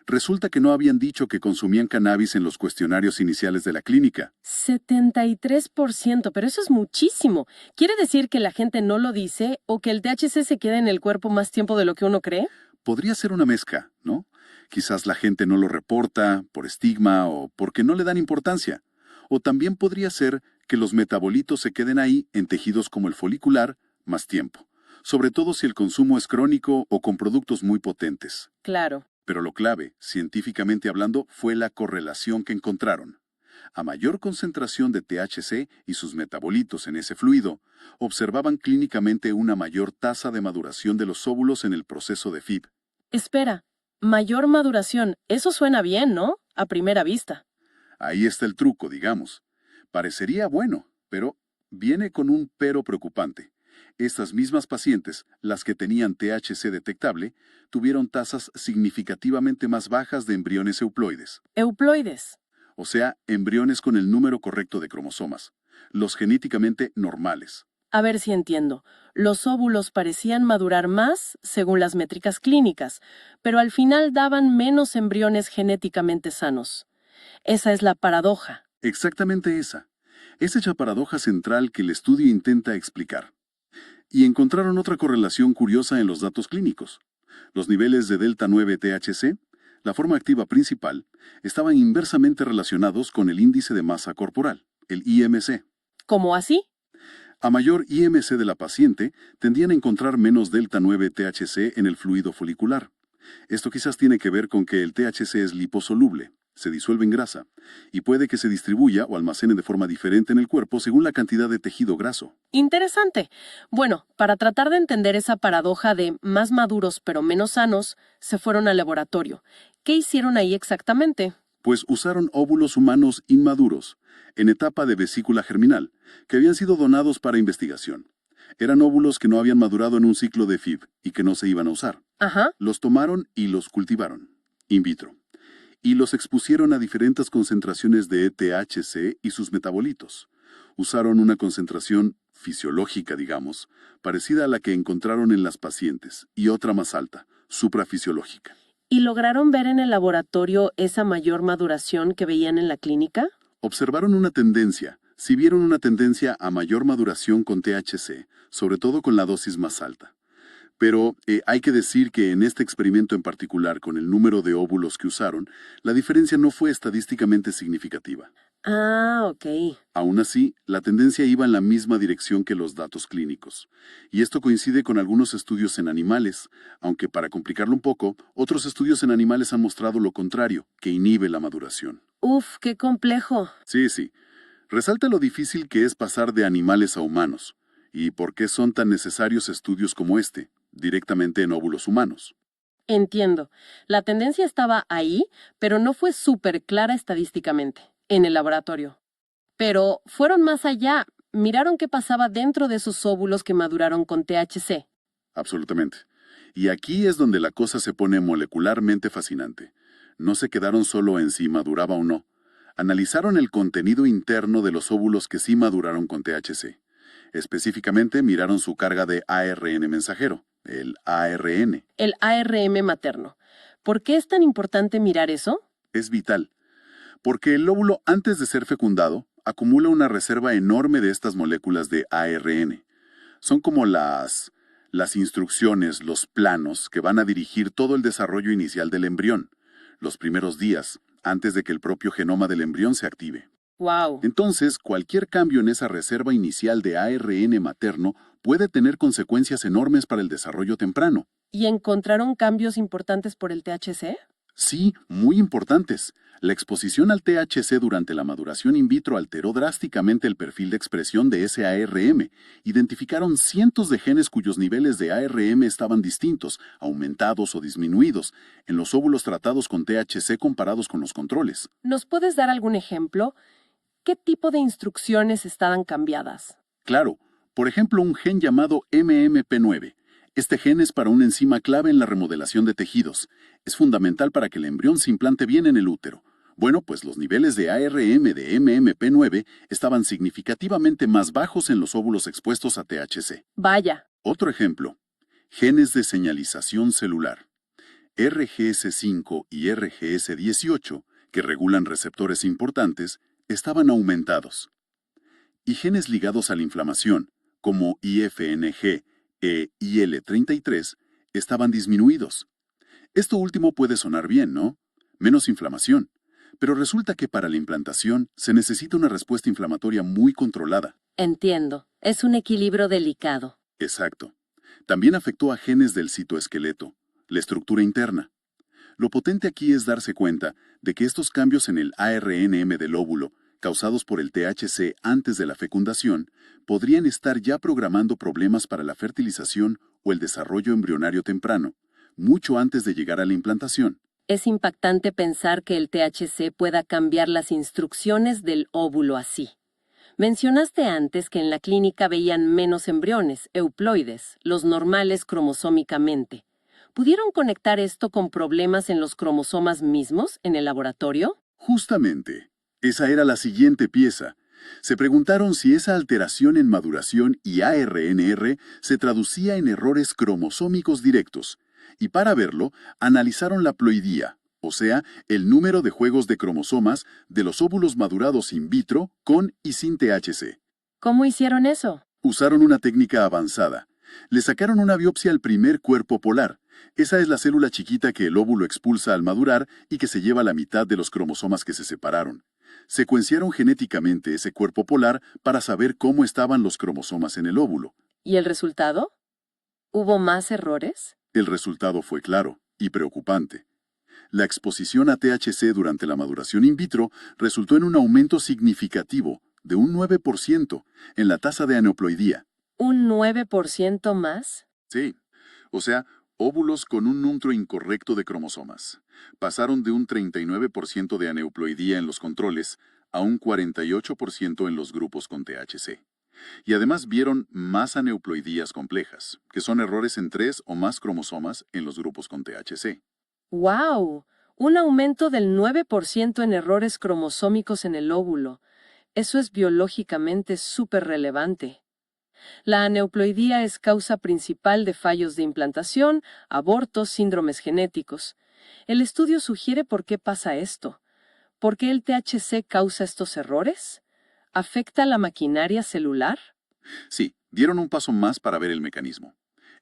resulta que no habían dicho que consumían cannabis en los cuestionarios iniciales de la clínica. 73%, pero eso es muchísimo. ¿Quiere decir que la gente no lo dice o que el THC se queda en el cuerpo más tiempo de lo que uno cree? Podría ser una mezcla, ¿no? Quizás la gente no lo reporta por estigma o porque no le dan importancia. O también podría ser que los metabolitos se queden ahí en tejidos como el folicular más tiempo, sobre todo si el consumo es crónico o con productos muy potentes. Claro. Pero lo clave, científicamente hablando, fue la correlación que encontraron. A mayor concentración de THC y sus metabolitos en ese fluido, observaban clínicamente una mayor tasa de maduración de los óvulos en el proceso de FIV. Espera, mayor maduración. Eso suena bien, ¿no? A primera vista. Ahí está el truco, digamos. Parecería bueno, pero viene con un pero preocupante. Estas mismas pacientes, las que tenían THC detectable, tuvieron tasas significativamente más bajas de embriones euploides. Euploides. O sea, embriones con el número correcto de cromosomas, los genéticamente normales. A ver si entiendo. Los óvulos parecían madurar más según las métricas clínicas, pero al final daban menos embriones genéticamente sanos. Esa es la paradoja. Exactamente esa. Es esa paradoja central que el estudio intenta explicar. Y encontraron otra correlación curiosa en los datos clínicos. Los niveles de delta 9 THC, la forma activa principal, estaban inversamente relacionados con el índice de masa corporal, el IMC. ¿Cómo así? A mayor IMC de la paciente, tendían a encontrar menos delta 9 THC en el fluido folicular. Esto quizás tiene que ver con que el THC es liposoluble, se disuelve en grasa, y puede que se distribuya o almacene de forma diferente en el cuerpo según la cantidad de tejido graso. Interesante. Bueno, para tratar de entender esa paradoja de más maduros pero menos sanos, se fueron al laboratorio. ¿Qué hicieron ahí exactamente? Pues usaron óvulos humanos inmaduros, en etapa de vesícula germinal, que habían sido donados para investigación. Eran óvulos que no habían madurado en un ciclo de FIV y que no se iban a usar. Ajá. Los tomaron y los cultivaron, in vitro, y los expusieron a diferentes concentraciones de THC y sus metabolitos. Usaron una concentración fisiológica, digamos, parecida a la que encontraron en las pacientes, y otra más alta, suprafisiológica. ¿Y lograron ver en el laboratorio esa mayor maduración que veían en la clínica? Observaron una tendencia, sí vieron una tendencia a mayor maduración con THC, sobre todo con la dosis más alta. Pero hay que decir que en este experimento en particular, con el número de óvulos que usaron, la diferencia no fue estadísticamente significativa. Ah, ok. Aún así, la tendencia iba en la misma dirección que los datos clínicos. Y esto coincide con algunos estudios en animales, aunque para complicarlo un poco, otros estudios en animales han mostrado lo contrario, que inhibe la maduración. Uf, qué complejo. Sí. Resalta lo difícil que es pasar de animales a humanos, y por qué son tan necesarios estudios como este, directamente en óvulos humanos. Entiendo. La tendencia estaba ahí, pero no fue súper clara estadísticamente, en el laboratorio. Pero fueron más allá. Miraron qué pasaba dentro de esos óvulos que maduraron con THC. Absolutamente. Y aquí es donde la cosa se pone molecularmente fascinante. No se quedaron solo en si maduraba o no. Analizaron el contenido interno de los óvulos que sí maduraron con THC. Específicamente miraron su carga de ARN mensajero, el ARN. El ARM materno. ¿Por qué es tan importante mirar eso? Es vital, porque el óvulo antes de ser fecundado acumula una reserva enorme de estas moléculas de ARN. Son como las instrucciones, los planos que van a dirigir todo el desarrollo inicial del embrión, los primeros días, antes de que el propio genoma del embrión se active. Wow. Entonces, cualquier cambio en esa reserva inicial de ARN materno puede tener consecuencias enormes para el desarrollo temprano. ¿Y encontraron cambios importantes por el THC? Sí, muy importantes. La exposición al THC durante la maduración in vitro alteró drásticamente el perfil de expresión de ese ARM. Identificaron cientos de genes cuyos niveles de ARM estaban distintos, aumentados o disminuidos, en los óvulos tratados con THC comparados con los controles. ¿Nos puedes dar algún ejemplo? ¿Qué tipo de instrucciones estaban cambiadas? Claro, por ejemplo, un gen llamado MMP9. Este gen es para una enzima clave en la remodelación de tejidos. Es fundamental para que el embrión se implante bien en el útero. Bueno, pues los niveles de ARM de MMP9 estaban significativamente más bajos en los óvulos expuestos a THC. Vaya. Otro ejemplo, genes de señalización celular. RGS5 y RGS18, que regulan receptores importantes, estaban aumentados. Y genes ligados a la inflamación, como IFNG e IL33, estaban disminuidos. Esto último puede sonar bien, ¿no? Menos inflamación. Pero resulta que para la implantación se necesita una respuesta inflamatoria muy controlada. Entiendo. Es un equilibrio delicado. Exacto. También afectó a genes del citoesqueleto, la estructura interna. Lo potente aquí es darse cuenta de que estos cambios en el ARNM del óvulo, causados por el THC antes de la fecundación, podrían estar ya programando problemas para la fertilización o el desarrollo embrionario temprano, mucho antes de llegar a la implantación. Es impactante pensar que el THC pueda cambiar las instrucciones del óvulo así. Mencionaste antes que en la clínica veían menos embriones, euploides, los normales cromosómicamente. ¿Pudieron conectar esto con problemas en los cromosomas mismos en el laboratorio? Justamente, esa era la siguiente pieza. Se preguntaron si esa alteración en maduración y ARNR se traducía en errores cromosómicos directos. Y para verlo, analizaron la ploidía, o sea, el número de juegos de cromosomas de los óvulos madurados in vitro con y sin THC. ¿Cómo hicieron eso? Usaron una técnica avanzada. Le sacaron una biopsia al primer cuerpo polar. Esa es la célula chiquita que el óvulo expulsa al madurar y que se lleva la mitad de los cromosomas que se separaron. Secuenciaron genéticamente ese cuerpo polar para saber cómo estaban los cromosomas en el óvulo. ¿Y el resultado? ¿Hubo más errores? El resultado fue claro y preocupante. La exposición a THC durante la maduración in vitro resultó en un aumento significativo de un 9% en la tasa de aneuploidía. ¿Un 9% más? Sí, o sea, óvulos con un número incorrecto de cromosomas. Pasaron de un 39% de aneuploidía en los controles a un 48% en los grupos con THC. Y además vieron más aneuploidías complejas, que son errores en 3 o más cromosomas en los grupos con THC. ¡Wow! Un aumento del 9% en errores cromosómicos en el óvulo. Eso es biológicamente súper relevante. La aneuploidía es causa principal de fallos de implantación, abortos, síndromes genéticos. El estudio sugiere por qué pasa esto. ¿Por qué el THC causa estos errores? ¿Afecta la maquinaria celular? Sí, dieron un paso más para ver el mecanismo.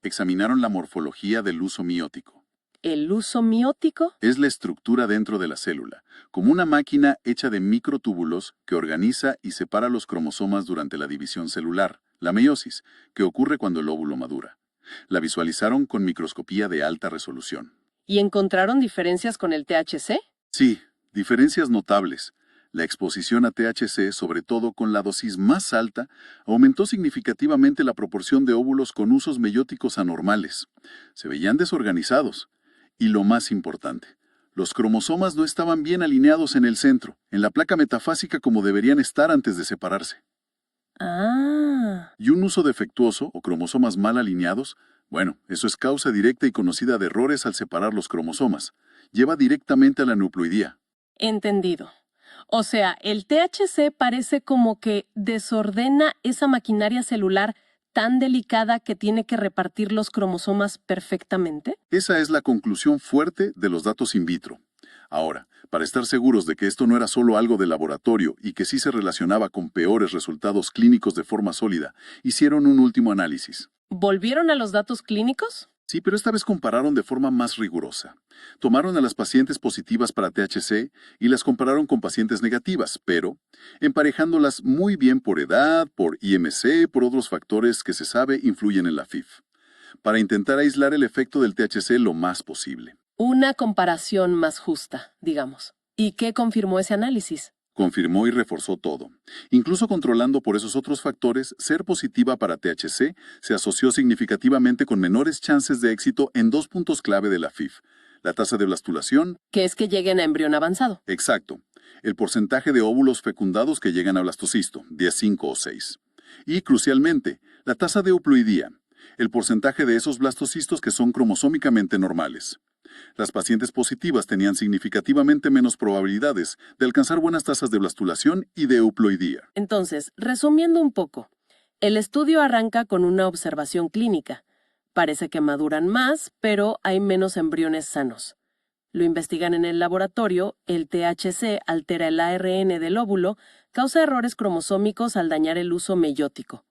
Examinaron la morfología del uso miótico. ¿El uso miótico? Es la estructura dentro de la célula, como una máquina hecha de microtúbulos que organiza y separa los cromosomas durante la división celular, la meiosis, que ocurre cuando el óvulo madura. La visualizaron con microscopía de alta resolución. ¿Y encontraron diferencias con el THC? Sí, diferencias notables. La exposición a THC, sobre todo con la dosis más alta, aumentó significativamente la proporción de óvulos con usos meióticos anormales. Se veían desorganizados. Y lo más importante, los cromosomas no estaban bien alineados en el centro, en la placa metafásica como deberían estar antes de separarse. Ah. Y un uso defectuoso o cromosomas mal alineados, bueno, eso es causa directa y conocida de errores al separar los cromosomas. Lleva directamente a la aneuploidía. Entendido. O sea, el THC parece como que desordena esa maquinaria celular tan delicada que tiene que repartir los cromosomas perfectamente. Esa es la conclusión fuerte de los datos in vitro. Ahora, para estar seguros de que esto no era solo algo de laboratorio y que sí se relacionaba con peores resultados clínicos de forma sólida, hicieron un último análisis. ¿Volvieron a los datos clínicos? Sí, pero esta vez compararon de forma más rigurosa. Tomaron a las pacientes positivas para THC y las compararon con pacientes negativas, pero emparejándolas muy bien por edad, por IMC, por otros factores que se sabe influyen en la FIV, para intentar aislar el efecto del THC lo más posible. Una comparación más justa, digamos. ¿Y qué confirmó ese análisis? Confirmó y reforzó todo. Incluso controlando por esos otros factores, ser positiva para THC se asoció significativamente con menores chances de éxito en 2 puntos clave de la FIV. La tasa de blastulación. Que es que lleguen a embrión avanzado. Exacto. El porcentaje de óvulos fecundados que llegan a blastocisto, 10, 5 o 6. Y, crucialmente, la tasa de euploidía, el porcentaje de esos blastocistos que son cromosómicamente normales. Las pacientes positivas tenían significativamente menos probabilidades de alcanzar buenas tasas de blastulación y de euploidía. Entonces, resumiendo un poco, el estudio arranca con una observación clínica. Parece que maduran más, pero hay menos embriones sanos. Lo investigan en el laboratorio, el THC altera el ARN del óvulo, causa errores cromosómicos al dañar el uso meiótico.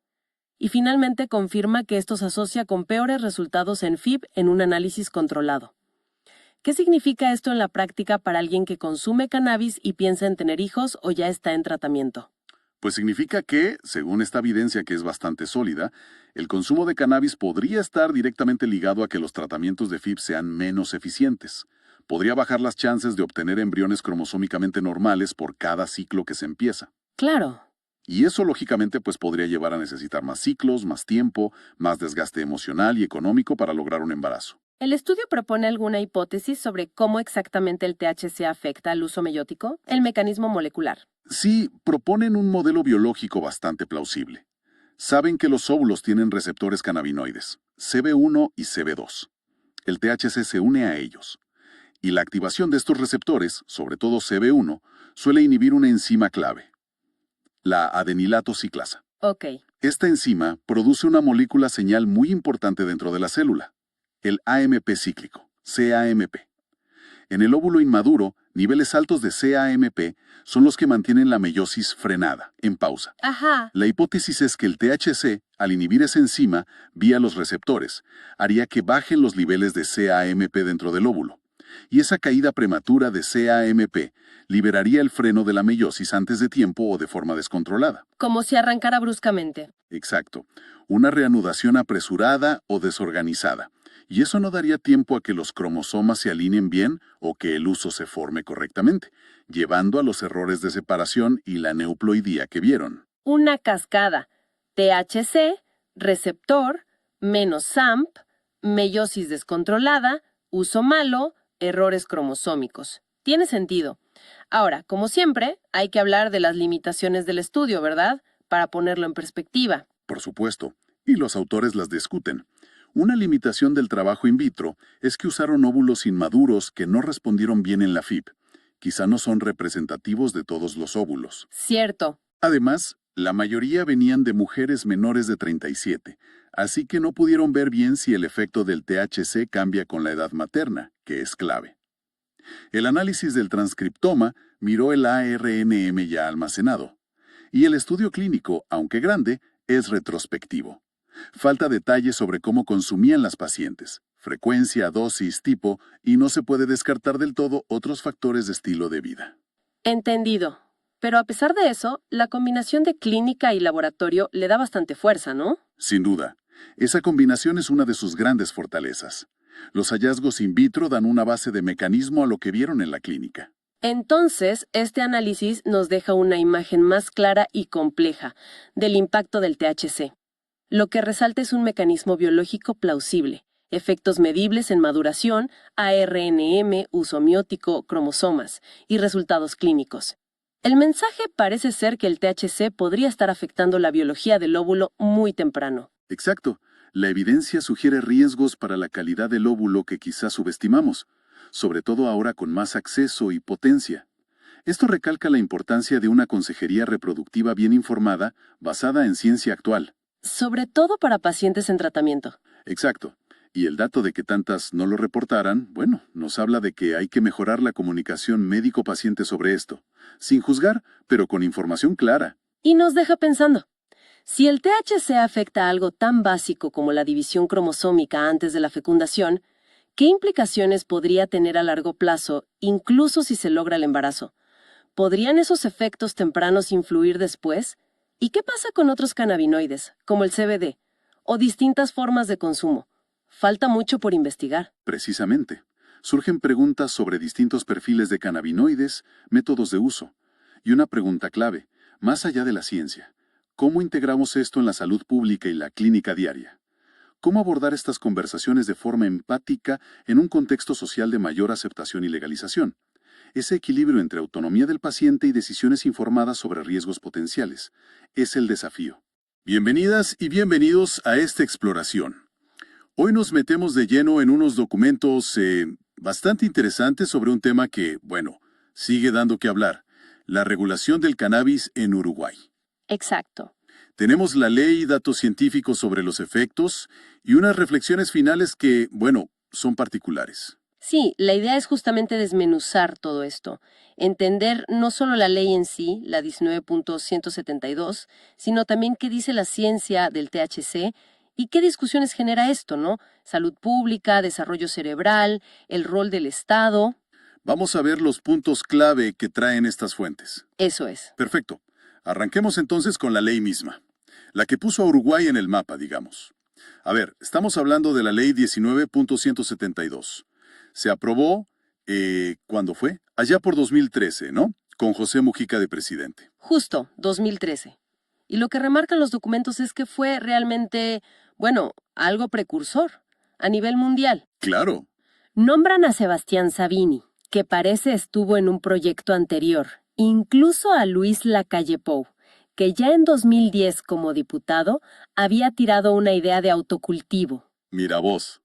Y finalmente confirma que esto se asocia con peores resultados en FIV en un análisis controlado. ¿Qué significa esto en la práctica para alguien que consume cannabis y piensa en tener hijos o ya está en tratamiento? Pues significa que, según esta evidencia que es bastante sólida, el consumo de cannabis podría estar directamente ligado a que los tratamientos de FIV sean menos eficientes. Podría bajar las chances de obtener embriones cromosómicamente normales por cada ciclo que se empieza. Claro. Y eso lógicamente pues podría llevar a necesitar más ciclos, más tiempo, más desgaste emocional y económico para lograr un embarazo. ¿El estudio propone alguna hipótesis sobre cómo exactamente el THC afecta al uso meiótico, el mecanismo molecular? Sí, proponen un modelo biológico bastante plausible. Saben que los óvulos tienen receptores cannabinoides, CB1 y CB2. El THC se une a ellos. Y la activación de estos receptores, sobre todo CB1, suele inhibir una enzima clave, la adenilato ciclasa. Ok. Esta enzima produce una molécula señal muy importante dentro de la célula, el AMP cíclico, CAMP. En el óvulo inmaduro, niveles altos de CAMP son los que mantienen la meiosis frenada, en pausa. Ajá. La hipótesis es que el THC, al inhibir esa enzima vía los receptores, haría que bajen los niveles de CAMP dentro del óvulo. Y esa caída prematura de CAMP liberaría el freno de la meiosis antes de tiempo o de forma descontrolada. Como si arrancara bruscamente. Exacto. Una reanudación apresurada o desorganizada. Y eso no daría tiempo a que los cromosomas se alineen bien o que el huso se forme correctamente, llevando a los errores de separación y la neuploidía que vieron. Una cascada. THC, receptor, menos SAMP, meiosis descontrolada, uso malo, errores cromosómicos. Tiene sentido. Ahora, como siempre, hay que hablar de las limitaciones del estudio, ¿verdad? Para ponerlo en perspectiva. Por supuesto, y los autores las discuten. Una limitación del trabajo in vitro es que usaron óvulos inmaduros que no respondieron bien en la FIP. Quizá no son representativos de todos los óvulos. Cierto. Además, la mayoría venían de mujeres menores de 37, así que no pudieron ver bien si el efecto del THC cambia con la edad materna, que es clave. El análisis del transcriptoma miró el ARNM ya almacenado. Y el estudio clínico, aunque grande, es retrospectivo. Falta detalles sobre cómo consumían las pacientes, frecuencia, dosis, tipo, y no se puede descartar del todo otros factores de estilo de vida. Entendido. Pero a pesar de eso, la combinación de clínica y laboratorio le da bastante fuerza, ¿no? Sin duda, esa combinación es una de sus grandes fortalezas. Los hallazgos in vitro dan una base de mecanismo a lo que vieron en la clínica. Entonces, este análisis nos deja una imagen más clara y compleja del impacto del THC. Lo que resalta es un mecanismo biológico plausible, efectos medibles en maduración, ARNM, uso miótico, cromosomas y resultados clínicos. El mensaje parece ser que el THC podría estar afectando la biología del óvulo muy temprano. Exacto. La evidencia sugiere riesgos para la calidad del óvulo que quizás subestimamos, sobre todo ahora con más acceso y potencia. Esto recalca la importancia de una consejería reproductiva bien informada, basada en ciencia actual. Sobre todo para pacientes en tratamiento. Exacto. Y el dato de que tantas no lo reportaran, bueno, nos habla de que hay que mejorar la comunicación médico-paciente sobre esto, sin juzgar, pero con información clara. Y nos deja pensando. Si el THC afecta a algo tan básico como la división cromosómica antes de la fecundación, ¿qué implicaciones podría tener a largo plazo, incluso si se logra el embarazo? ¿Podrían esos efectos tempranos influir después? ¿Y qué pasa con otros cannabinoides, como el CBD, o distintas formas de consumo? Falta mucho por investigar. Precisamente. Surgen preguntas sobre distintos perfiles de cannabinoides, métodos de uso. Y una pregunta clave, más allá de la ciencia. ¿Cómo integramos esto en la salud pública y la clínica diaria? ¿Cómo abordar estas conversaciones de forma empática en un contexto social de mayor aceptación y legalización? Ese equilibrio entre autonomía del paciente y decisiones informadas sobre riesgos potenciales es el desafío. Bienvenidas y bienvenidos a esta exploración. Hoy nos metemos de lleno en unos documentos bastante interesantes sobre un tema que, bueno, sigue dando que hablar, la regulación del cannabis en Uruguay. Exacto. Tenemos la ley y datos científicos sobre los efectos y unas reflexiones finales que, bueno, son particulares. Sí, la idea es justamente desmenuzar todo esto, entender no solo la ley en sí, la 19.172, sino también qué dice la ciencia del THC y qué discusiones genera esto, ¿no? Salud pública, desarrollo cerebral, el rol del Estado. Vamos a ver los puntos clave que traen estas fuentes. Eso es. Perfecto. Arranquemos entonces con la ley misma, la que puso a Uruguay en el mapa, digamos. A ver, estamos hablando de la ley 19.172. Se aprobó, ¿cuándo fue? Allá por 2013, ¿no? Con José Mujica de presidente. Justo, 2013. Y lo que remarcan los documentos es que fue realmente, bueno, algo precursor, a nivel mundial. Claro. Nombran a Sebastián Savini, que parece estuvo en un proyecto anterior, incluso a Luis Lacalle Pou, que ya en 2010 como diputado había tirado una idea de autocultivo. Mira vos.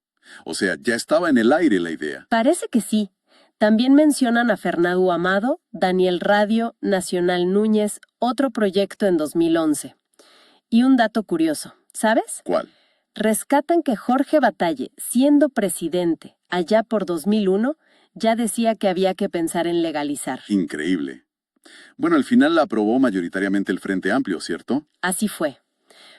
O sea, ya estaba en el aire la idea. Parece que sí. También mencionan a Fernando Amado, Daniel Radio, Nacional Núñez, otro proyecto en 2011. Y un dato curioso, ¿sabes? ¿Cuál? Rescatan que Jorge Batalle, siendo presidente allá por 2001, ya decía que había que pensar en legalizar. Increíble. Bueno, al final la aprobó mayoritariamente el Frente Amplio, ¿cierto? Así fue.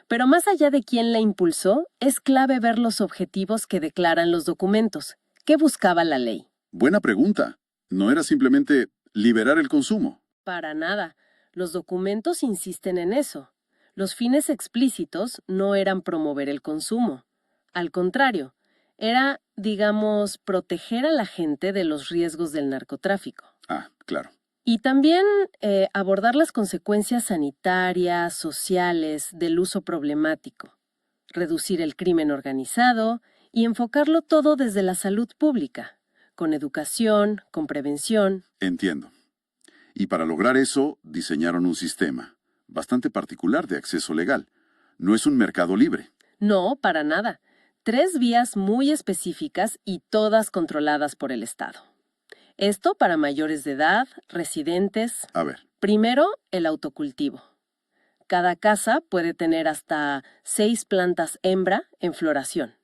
Pero más allá de quién la impulsó, es clave ver los objetivos que declaran los documentos. ¿Qué buscaba la ley? Buena pregunta. No era simplemente liberar el consumo. Para nada. Los documentos insisten en eso. Los fines explícitos no eran promover el consumo. Al contrario, era, digamos, proteger a la gente de los riesgos del narcotráfico. Ah, claro. Y también abordar las consecuencias sanitarias, sociales del uso problemático, reducir el crimen organizado y enfocarlo todo desde la salud pública, con educación, con prevención. Entiendo. Y para lograr eso, diseñaron un sistema bastante particular de acceso legal. No es un mercado libre. No, para nada. 3 vías muy específicas y todas controladas por el Estado. Esto para mayores de edad, residentes. A ver, Primero, el autocultivo. Cada casa puede tener hasta 6 plantas hembra en floración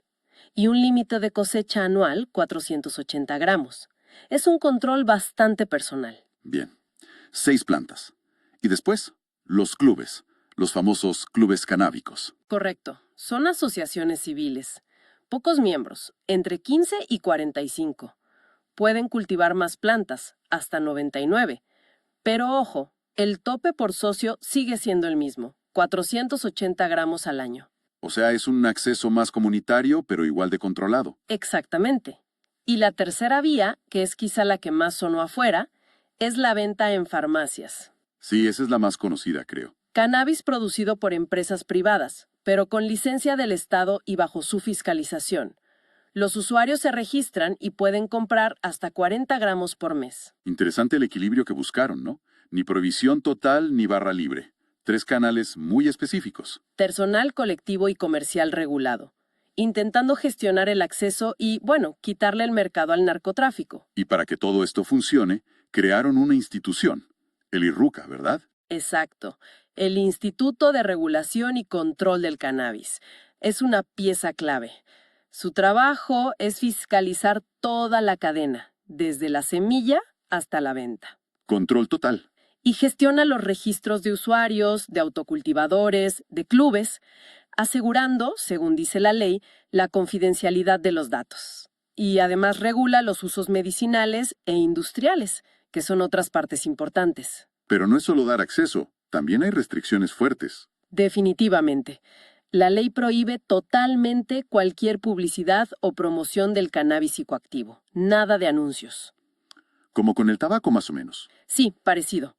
y un límite de cosecha anual 480 gramos. Es un control bastante personal. bien. 6 plantas. Y después, los clubes, los famosos clubes canábicos. Correcto. Son asociaciones civiles. Pocos miembros, entre 15 y 45. Pueden cultivar más plantas, hasta 99. Pero ojo, el tope por socio sigue siendo el mismo, 480 gramos al año. O sea, es un acceso más comunitario, pero igual de controlado. Exactamente. Y la tercera vía, que es quizá la que más sonó afuera, es la venta en farmacias. Sí, esa es la más conocida, creo. Cannabis producido por empresas privadas, pero con licencia del Estado y bajo su fiscalización. Los usuarios se registran y pueden comprar hasta 40 gramos por mes. Interesante el equilibrio que buscaron, ¿no? Ni prohibición total ni barra libre. 3 canales muy específicos. Personal colectivo y comercial regulado, intentando gestionar el acceso y, bueno, quitarle el mercado al narcotráfico. Y para que todo esto funcione, crearon una institución, el IRRUCA, ¿verdad? Exacto. El Instituto de Regulación y Control del Cannabis. Es una pieza clave. Su trabajo es fiscalizar toda la cadena, desde la semilla hasta la venta. Control total. Y gestiona los registros de usuarios, de autocultivadores, de clubes, asegurando, según dice la ley, la confidencialidad de los datos. Y además regula los usos medicinales e industriales, que son otras partes importantes. Pero no es solo dar acceso, también hay restricciones fuertes. Definitivamente. La ley prohíbe totalmente cualquier publicidad o promoción del cannabis psicoactivo. Nada de anuncios. Como con el tabaco más o menos. Sí, parecido.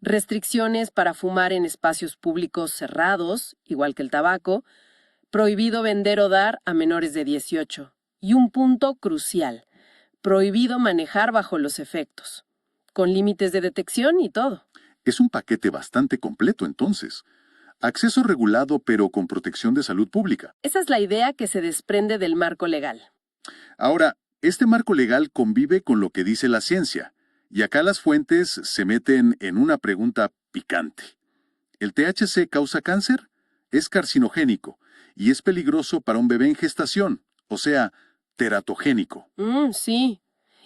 Restricciones para fumar en espacios públicos cerrados, igual que el tabaco. Prohibido vender o dar a menores de 18. Y un punto crucial. Prohibido manejar bajo los efectos. Con límites de detección y todo. Es un paquete bastante completo entonces. Acceso regulado pero con protección de salud pública. Esa es la idea que se desprende del marco legal. Ahora, este marco legal convive con lo que dice la ciencia. Y acá las fuentes se meten en una pregunta picante. ¿El THC causa cáncer? Es carcinogénico y es peligroso para un bebé en gestación, o sea, teratogénico. Sí.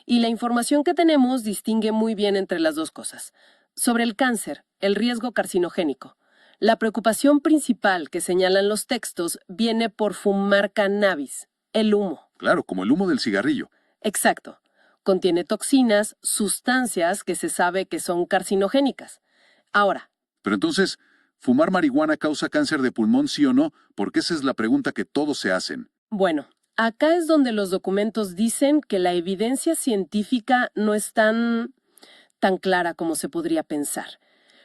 Y la información que tenemos distingue muy bien entre las dos cosas. Sobre el cáncer, el riesgo carcinogénico. La preocupación principal que señalan los textos viene por fumar cannabis, el humo. Claro, como el humo del cigarrillo. Exacto. Contiene toxinas, sustancias que se sabe que son carcinogénicas. Ahora, Pero entonces, ¿fumar marihuana causa cáncer de pulmón, sí o no? Porque esa es la pregunta que todos se hacen. bueno, acá es donde los documentos dicen que la evidencia científica no es tan clara como se podría pensar.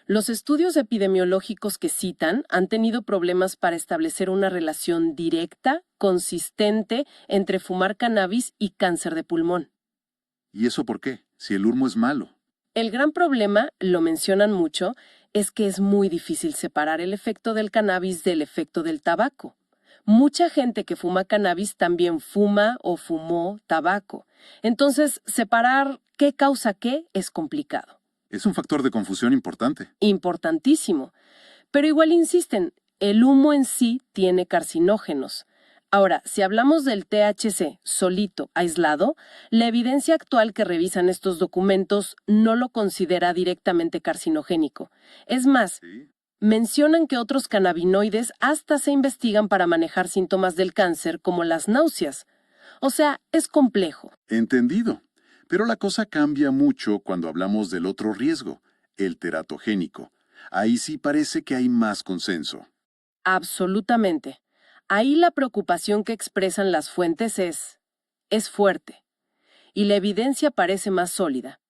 Los estudios epidemiológicos que citan han tenido problemas para establecer una relación directa, consistente, entre fumar cannabis y cáncer de pulmón. ¿Y eso por qué? Si el humo es malo. El gran problema, lo mencionan mucho, es que es muy difícil separar el efecto del cannabis del efecto del tabaco. Mucha gente que fuma cannabis también fuma o fumó tabaco. Entonces, separar qué causa qué es complicado. Es un factor de confusión importante. Importantísimo. Pero igual insisten, el humo en sí tiene carcinógenos. Ahora, si hablamos del THC solito, aislado, la evidencia actual que revisan estos documentos no lo considera directamente carcinogénico. Es más, Sí. mencionan que otros cannabinoides hasta se investigan para manejar síntomas del cáncer como las náuseas. O sea, es complejo. Entendido. Pero la cosa cambia mucho cuando hablamos del otro riesgo, el teratogénico. Ahí sí parece que hay más consenso. Absolutamente. Ahí la preocupación que expresan las fuentes es fuerte. Y la evidencia parece más sólida.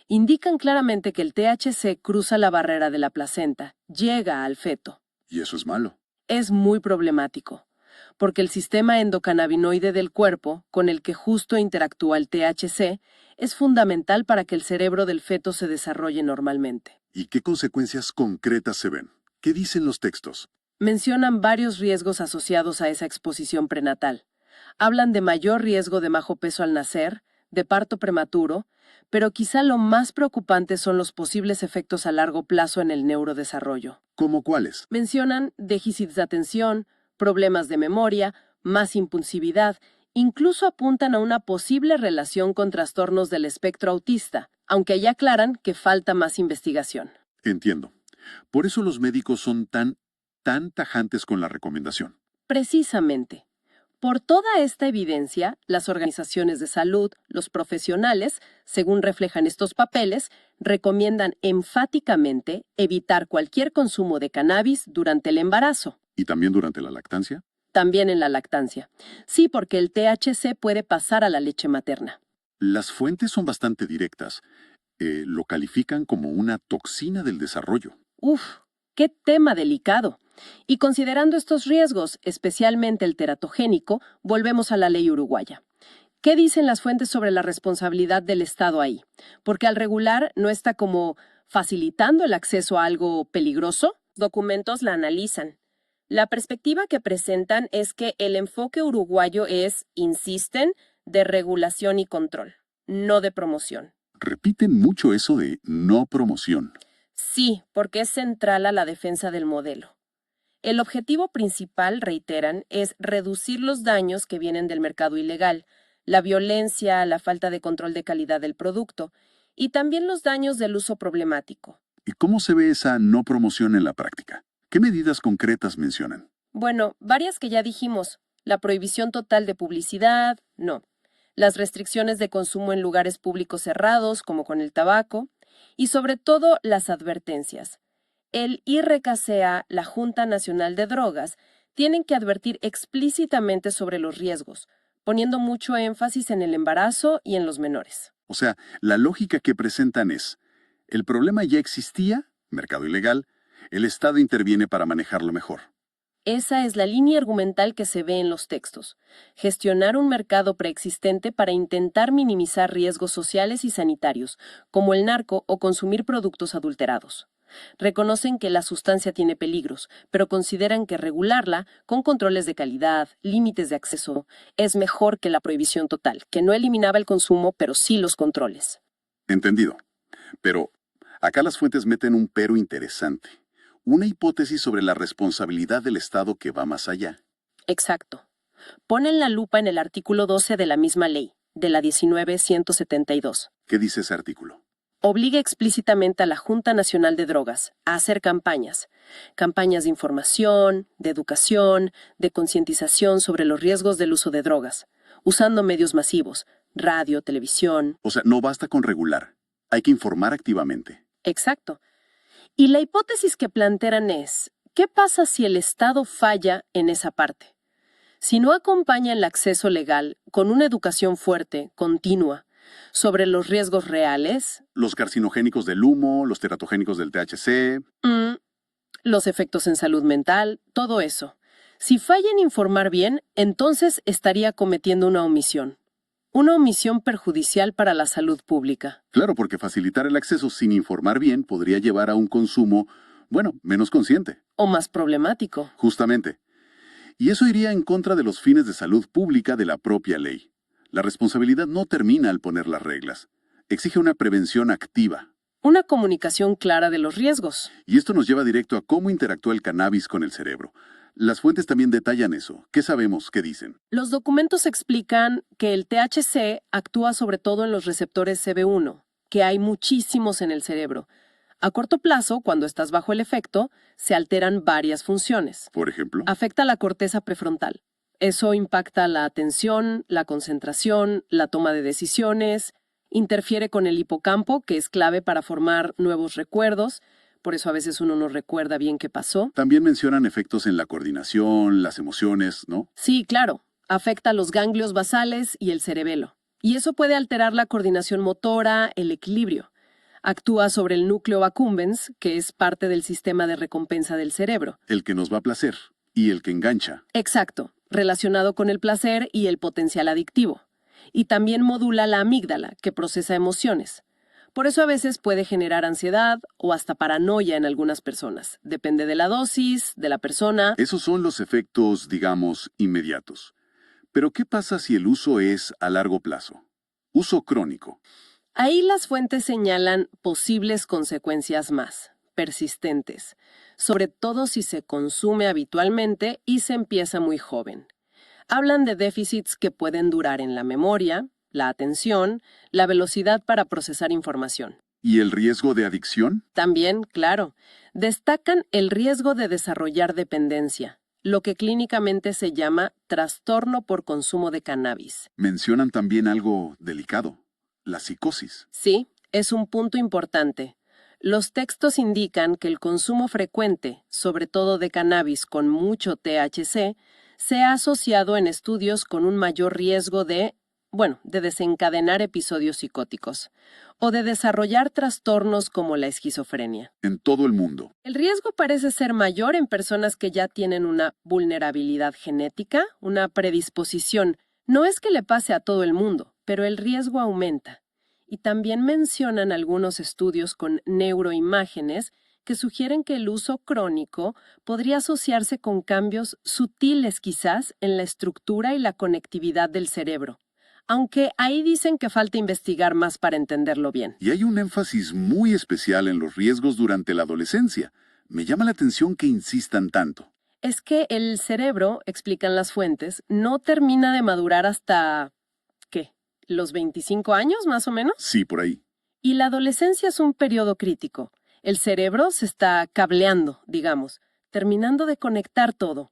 Indican claramente que el THC cruza la barrera de la placenta, llega al feto. Y eso es malo. Es muy problemático, porque el sistema endocannabinoide del cuerpo, con el que justo interactúa el THC, es fundamental para que el cerebro del feto se desarrolle normalmente. ¿Y qué consecuencias concretas se ven? ¿Qué dicen los textos? Mencionan varios riesgos asociados a esa exposición prenatal. Hablan de mayor riesgo de bajo peso al nacer, de parto prematuro, pero quizá lo más preocupante son los posibles efectos a largo plazo en el neurodesarrollo. ¿Cómo cuáles? Mencionan déficits de atención, problemas de memoria, más impulsividad, incluso apuntan a una posible relación con trastornos del espectro autista, aunque ya aclaran que falta más investigación. Entiendo. Por eso los médicos son tan tajantes con la recomendación. Precisamente. Por toda esta evidencia, las organizaciones de salud, los profesionales, según reflejan estos papeles, recomiendan enfáticamente evitar cualquier consumo de cannabis durante el embarazo. ¿Y también durante la lactancia? También en la lactancia. Sí, porque el THC puede pasar a la leche materna. Las fuentes son bastante directas. Lo califican como una toxina del desarrollo. Uf, qué tema delicado. Y considerando estos riesgos, especialmente el teratogénico, volvemos a la ley uruguaya. ¿Qué dicen las fuentes sobre la responsabilidad del Estado ahí? Porque al regular no está como facilitando el acceso a algo peligroso. Documentos la analizan. La perspectiva que presentan es que el enfoque uruguayo es, insisten, de regulación y control, no de promoción. Repiten mucho eso de no promoción. Sí, porque es central a la defensa del modelo. El objetivo principal, reiteran, es reducir los daños que vienen del mercado ilegal, la violencia, la falta de control de calidad del producto y también los daños del uso problemático. ¿Y cómo se ve esa no promoción en la práctica? ¿Qué medidas concretas mencionan? Bueno, varias que ya dijimos. La prohibición total de publicidad, no. Las restricciones de consumo en lugares públicos cerrados, como con el tabaco, y sobre todo las advertencias. El IRCCA, la Junta Nacional de Drogas, tienen que advertir explícitamente sobre los riesgos, poniendo mucho énfasis en el embarazo y en los menores. O sea, la lógica que presentan es, el problema ya existía, mercado ilegal, el Estado interviene para manejarlo mejor. Esa es la línea argumental que se ve en los textos. Gestionar un mercado preexistente para intentar minimizar riesgos sociales y sanitarios, como el narco o consumir productos adulterados. Reconocen que la sustancia tiene peligros, pero consideran que regularla, con controles de calidad, límites de acceso, es mejor que la prohibición total, que no eliminaba el consumo, pero sí los controles. Entendido. Pero acá las fuentes meten un pero interesante. Una hipótesis sobre la responsabilidad del Estado que va más allá. Exacto. Ponen la lupa en el artículo 12 de la misma ley, de la 19.172. ¿Qué dice ese artículo? Obliga explícitamente a la Junta Nacional de Drogas a hacer campañas de información, de educación, de concientización sobre los riesgos del uso de drogas, usando medios masivos, radio, televisión. O sea, no basta con regular, hay que informar activamente. Exacto. Y la hipótesis que plantean es, ¿qué pasa si el Estado falla en esa parte? Si no acompaña el acceso legal con una educación fuerte, continua, sobre los riesgos reales. Los carcinogénicos del humo, los teratogénicos del THC. Los efectos en salud mental, todo eso. Si falla en informar bien, entonces estaría cometiendo una omisión. Una omisión perjudicial para la salud pública. Claro, porque facilitar el acceso sin informar bien podría llevar a un consumo, menos consciente. O más problemático. Justamente. Y eso iría en contra de los fines de salud pública de la propia ley. La responsabilidad no termina al poner las reglas. Exige una prevención activa. Una comunicación clara de los riesgos. Y esto nos lleva directo a cómo interactúa el cannabis con el cerebro. Las fuentes también detallan eso. ¿Qué sabemos? ¿Qué dicen? Los documentos explican que el THC actúa sobre todo en los receptores CB1, que hay muchísimos en el cerebro. A corto plazo, cuando estás bajo el efecto, se alteran varias funciones. Por ejemplo, afecta la corteza prefrontal. Eso impacta la atención, la concentración, la toma de decisiones Interfiere con el hipocampo, que es clave para formar nuevos recuerdos. Por eso a veces uno no recuerda bien qué pasó. También mencionan efectos en la coordinación, las emociones, ¿no? Sí, claro. Afecta los ganglios basales y el cerebelo. Y eso puede alterar la coordinación motora, el equilibrio. Actúa sobre el núcleo accumbens, que es parte del sistema de recompensa del cerebro. El que nos va a placer y el que engancha. Exacto, relacionado con el placer y el potencial adictivo. Y también modula la amígdala, que procesa emociones. Por eso a veces puede generar ansiedad o hasta paranoia en algunas personas. Depende de la dosis, de la persona. Esos son los efectos, digamos, inmediatos. Pero ¿qué pasa si el uso es a largo plazo? Uso crónico. Ahí las fuentes señalan posibles consecuencias más, persistentes, sobre todo si se consume habitualmente y se empieza muy joven. Hablan de déficits que pueden durar en la memoria, la atención, la velocidad para procesar información. ¿Y el riesgo de adicción? También, claro, destacan el riesgo de desarrollar dependencia, lo que clínicamente se llama trastorno por consumo de cannabis. Mencionan también algo delicado, la psicosis. Sí, es un punto importante. Los textos indican que el consumo frecuente, sobre todo de cannabis con mucho THC, se ha asociado en estudios con un mayor riesgo de desencadenar episodios psicóticos o de desarrollar trastornos como la esquizofrenia. En todo el mundo. El riesgo parece ser mayor en personas que ya tienen una vulnerabilidad genética, una predisposición. No es que le pase a todo el mundo, pero el riesgo aumenta. Y también mencionan algunos estudios con neuroimágenes que sugieren que el uso crónico podría asociarse con cambios sutiles quizás en la estructura y la conectividad del cerebro. Aunque ahí dicen que falta investigar más para entenderlo bien. Y hay un énfasis muy especial en los riesgos durante la adolescencia. Me llama la atención que insistan tanto. Es que el cerebro, explican las fuentes, no termina de madurar hasta, ¿qué? ¿Los 25 años más o menos? Sí, por ahí. Y la adolescencia es un periodo crítico. El cerebro se está cableando, digamos, terminando de conectar todo.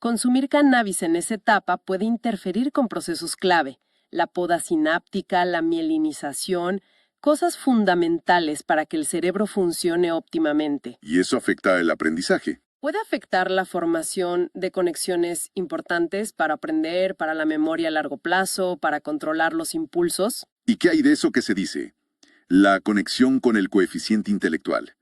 Consumir cannabis en esa etapa puede interferir con procesos clave, la poda sináptica, la mielinización, cosas fundamentales para que el cerebro funcione óptimamente. Y eso afecta el aprendizaje. Puede afectar la formación de conexiones importantes para aprender, para la memoria a largo plazo, para controlar los impulsos. ¿Y qué hay de eso que se dice? La conexión con el coeficiente intelectual,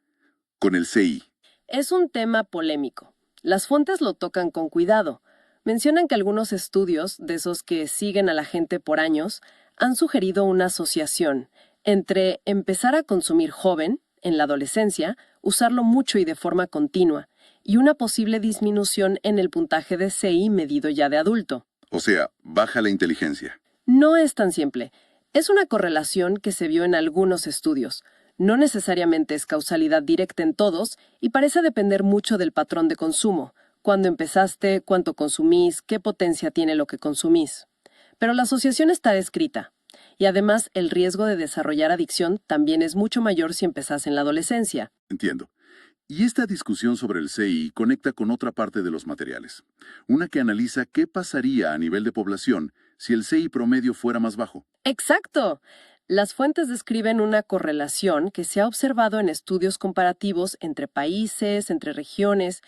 con el CI. Es un tema polémico. Las fuentes lo tocan con cuidado. Mencionan que algunos estudios, de esos que siguen a la gente por años, han sugerido una asociación entre empezar a consumir joven, en la adolescencia, usarlo mucho y de forma continua, y una posible disminución en el puntaje de CI medido ya de adulto. O sea, baja la inteligencia. No es tan simple. Es una correlación que se vio en algunos estudios. No necesariamente es causalidad directa en todos y parece depender mucho del patrón de consumo. Cuándo empezaste, cuánto consumís, qué potencia tiene lo que consumís. Pero la asociación está descrita. Y además, el riesgo de desarrollar adicción también es mucho mayor si empezás en la adolescencia. Entiendo. Y esta discusión sobre el CI conecta con otra parte de los materiales. Una que analiza qué pasaría a nivel de población si el CI promedio fuera más bajo. ¡Exacto! Las fuentes describen una correlación que se ha observado en estudios comparativos entre países, entre regiones.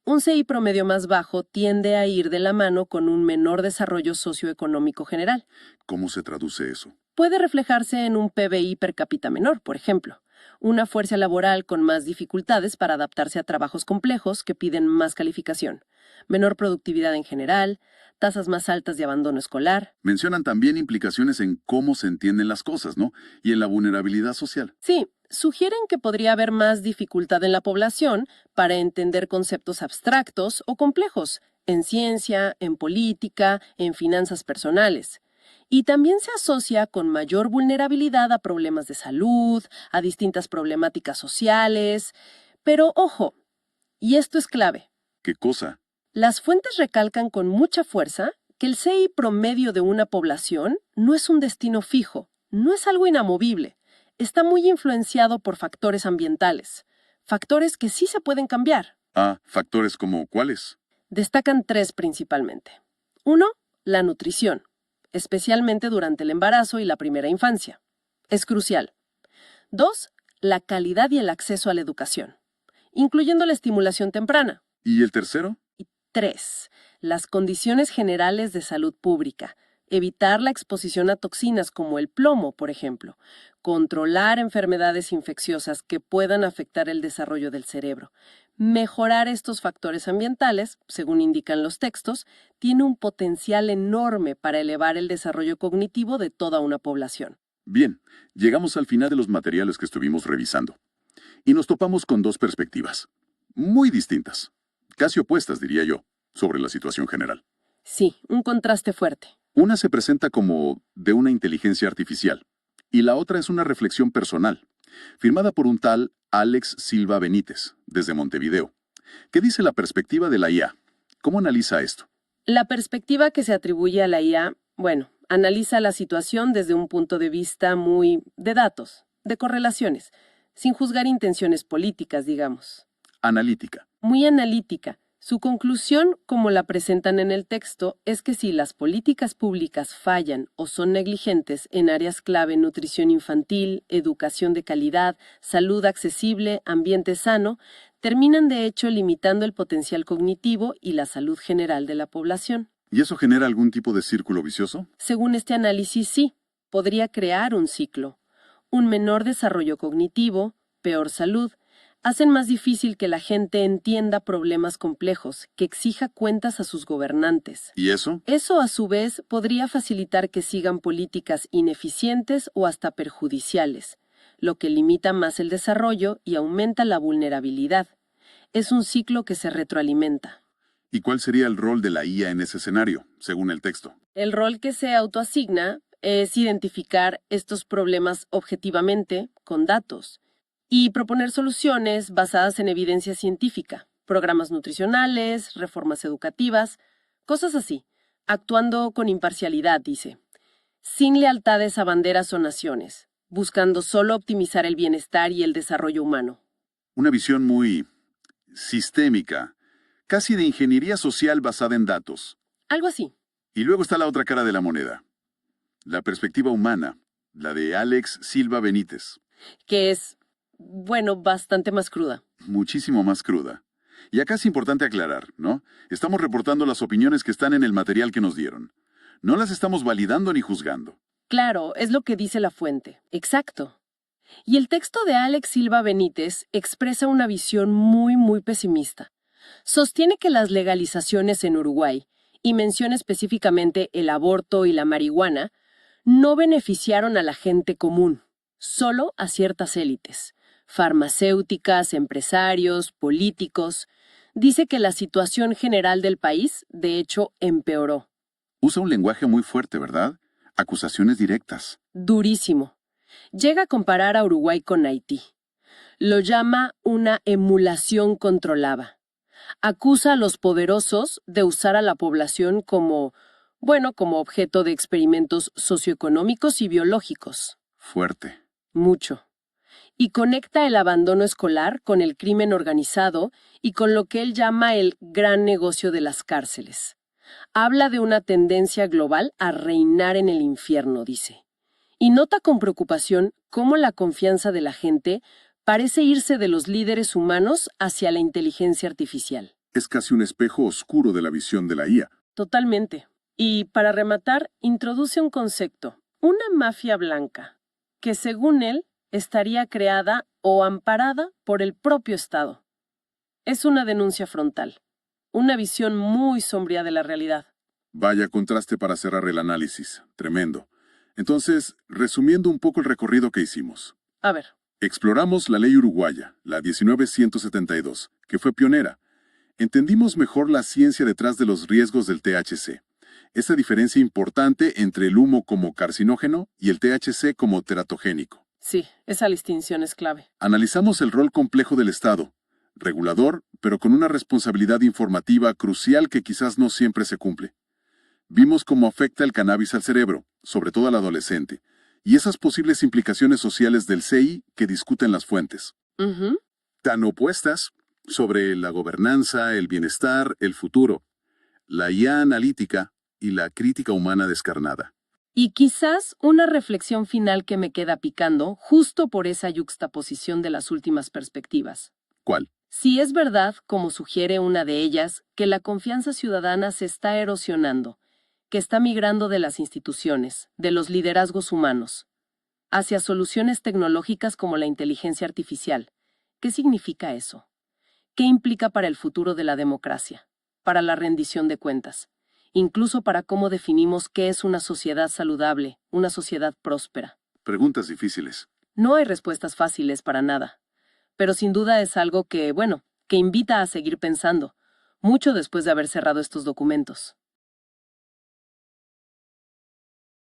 Un CI promedio más bajo tiende a ir de la mano con un menor desarrollo socioeconómico general. ¿Cómo se traduce eso? Puede reflejarse en un PBI per cápita menor, por ejemplo. Una fuerza laboral con más dificultades para adaptarse a trabajos complejos que piden más calificación. Menor productividad en general, tasas más altas de abandono escolar. Mencionan también implicaciones en cómo se entienden las cosas, ¿no? Y en la vulnerabilidad social. Sí, sugieren que podría haber más dificultad en la población para entender conceptos abstractos o complejos, en ciencia, en política, en finanzas personales. Y también se asocia con mayor vulnerabilidad a problemas de salud, a distintas problemáticas sociales. Pero ojo, y esto es clave. ¿Qué cosa? Las fuentes recalcan con mucha fuerza que el CI promedio de una población no es un destino fijo, no es algo inamovible. Está muy influenciado por factores ambientales, factores que sí se pueden cambiar. Ah, factores como ¿cuáles? Destacan 3 principalmente. 1, la nutrición, especialmente durante el embarazo y la primera infancia. es crucial. 2. La calidad y el acceso a la educación, incluyendo la estimulación temprana. ¿Y el tercero? 3. Las condiciones generales de salud pública. Evitar la exposición a toxinas como el plomo, por ejemplo. Controlar enfermedades infecciosas que puedan afectar el desarrollo del cerebro. Mejorar estos factores ambientales, según indican los textos, tiene un potencial enorme para elevar el desarrollo cognitivo de toda una población. Bien, llegamos al final de los materiales que estuvimos revisando. Y nos topamos con dos perspectivas, muy distintas, casi opuestas, diría yo, sobre la situación general. Sí, un contraste fuerte. Una se presenta como de una inteligencia artificial, y la otra es una reflexión personal, firmada por un tal Alex Silva Benítez, desde Montevideo. ¿Qué dice la perspectiva de la IA? ¿Cómo analiza esto? La perspectiva que se atribuye a la IA, analiza la situación desde un punto de vista muy de datos, de correlaciones, sin juzgar intenciones políticas, digamos. Analítica. Muy analítica. Su conclusión, como la presentan en el texto, es que si las políticas públicas fallan o son negligentes en áreas clave, nutrición infantil, educación de calidad, salud accesible, ambiente sano, terminan de hecho limitando el potencial cognitivo y la salud general de la población. ¿Y eso genera algún tipo de círculo vicioso? Según este análisis, sí, podría crear un ciclo. Un menor desarrollo cognitivo, peor salud, hacen más difícil que la gente entienda problemas complejos, que exija cuentas a sus gobernantes. ¿Y eso? Eso, a su vez, podría facilitar que sigan políticas ineficientes o hasta perjudiciales, lo que limita más el desarrollo y aumenta la vulnerabilidad. Es un ciclo que se retroalimenta. ¿Y cuál sería el rol de la IA en ese escenario, según el texto? El rol que se autoasigna es identificar estos problemas objetivamente, con datos, y proponer soluciones basadas en evidencia científica, programas nutricionales, reformas educativas, cosas así, actuando con imparcialidad, dice, sin lealtades a banderas o naciones, buscando solo optimizar el bienestar y el desarrollo humano. Una visión muy sistémica, casi de ingeniería social basada en datos. Algo así. Y luego está la otra cara de la moneda, la perspectiva humana, la de Alex Silva Benítez. Que es, bastante más cruda. Muchísimo más cruda. Y acá es importante aclarar, ¿no? Estamos reportando las opiniones que están en el material que nos dieron. No las estamos validando ni juzgando. Claro, es lo que dice la fuente. Exacto. Y el texto de Alex Silva Benítez expresa una visión muy pesimista. Sostiene que las legalizaciones en Uruguay, y menciona específicamente el aborto y la marihuana, no beneficiaron a la gente común, solo a ciertas élites. Farmacéuticas, empresarios, políticos. Dice que la situación general del país, de hecho, empeoró. Usa un lenguaje muy fuerte, ¿verdad? Acusaciones directas. Durísimo. Llega a comparar a Uruguay con Haití. Lo llama una emulación controlada. Acusa a los poderosos de usar a la población como objeto de experimentos socioeconómicos y biológicos. Fuerte. Mucho. Y conecta el abandono escolar con el crimen organizado y con lo que él llama el gran negocio de las cárceles. Habla de una tendencia global a reinar en el infierno, dice. Y nota con preocupación cómo la confianza de la gente parece irse de los líderes humanos hacia la inteligencia artificial. Es casi un espejo oscuro de la visión de la IA. Totalmente. Y para rematar, introduce un concepto, una mafia blanca, que según él estaría creada o amparada por el propio Estado. Es una denuncia frontal, una visión muy sombría de la realidad. Vaya contraste para cerrar el análisis. Tremendo. Entonces, resumiendo un poco el recorrido que hicimos. A ver. Exploramos la ley uruguaya, la 19172, que fue pionera. Entendimos mejor la ciencia detrás de los riesgos del THC. Esa diferencia importante entre el humo como carcinógeno y el THC como teratogénico. Sí, esa distinción es clave. Analizamos el rol complejo del Estado, regulador, pero con una responsabilidad informativa crucial que quizás no siempre se cumple. Vimos cómo afecta el cannabis al cerebro, sobre todo al adolescente, y esas posibles implicaciones sociales del CI que discuten las fuentes. Tan opuestas sobre la gobernanza, el bienestar, el futuro, la IA analítica y la crítica humana descarnada. Y quizás una reflexión final que me queda picando justo por esa yuxtaposición de las últimas perspectivas. ¿Cuál? Si es verdad, como sugiere una de ellas, que la confianza ciudadana se está erosionando, que está migrando de las instituciones, de los liderazgos humanos, hacia soluciones tecnológicas como la inteligencia artificial. ¿Qué significa eso? ¿Qué implica para el futuro de la democracia? Para la rendición de cuentas, incluso para cómo definimos qué es una sociedad saludable, una sociedad próspera. Preguntas difíciles. No hay respuestas fáciles para nada, pero sin duda es algo que, bueno, que invita a seguir pensando, mucho después de haber cerrado estos documentos.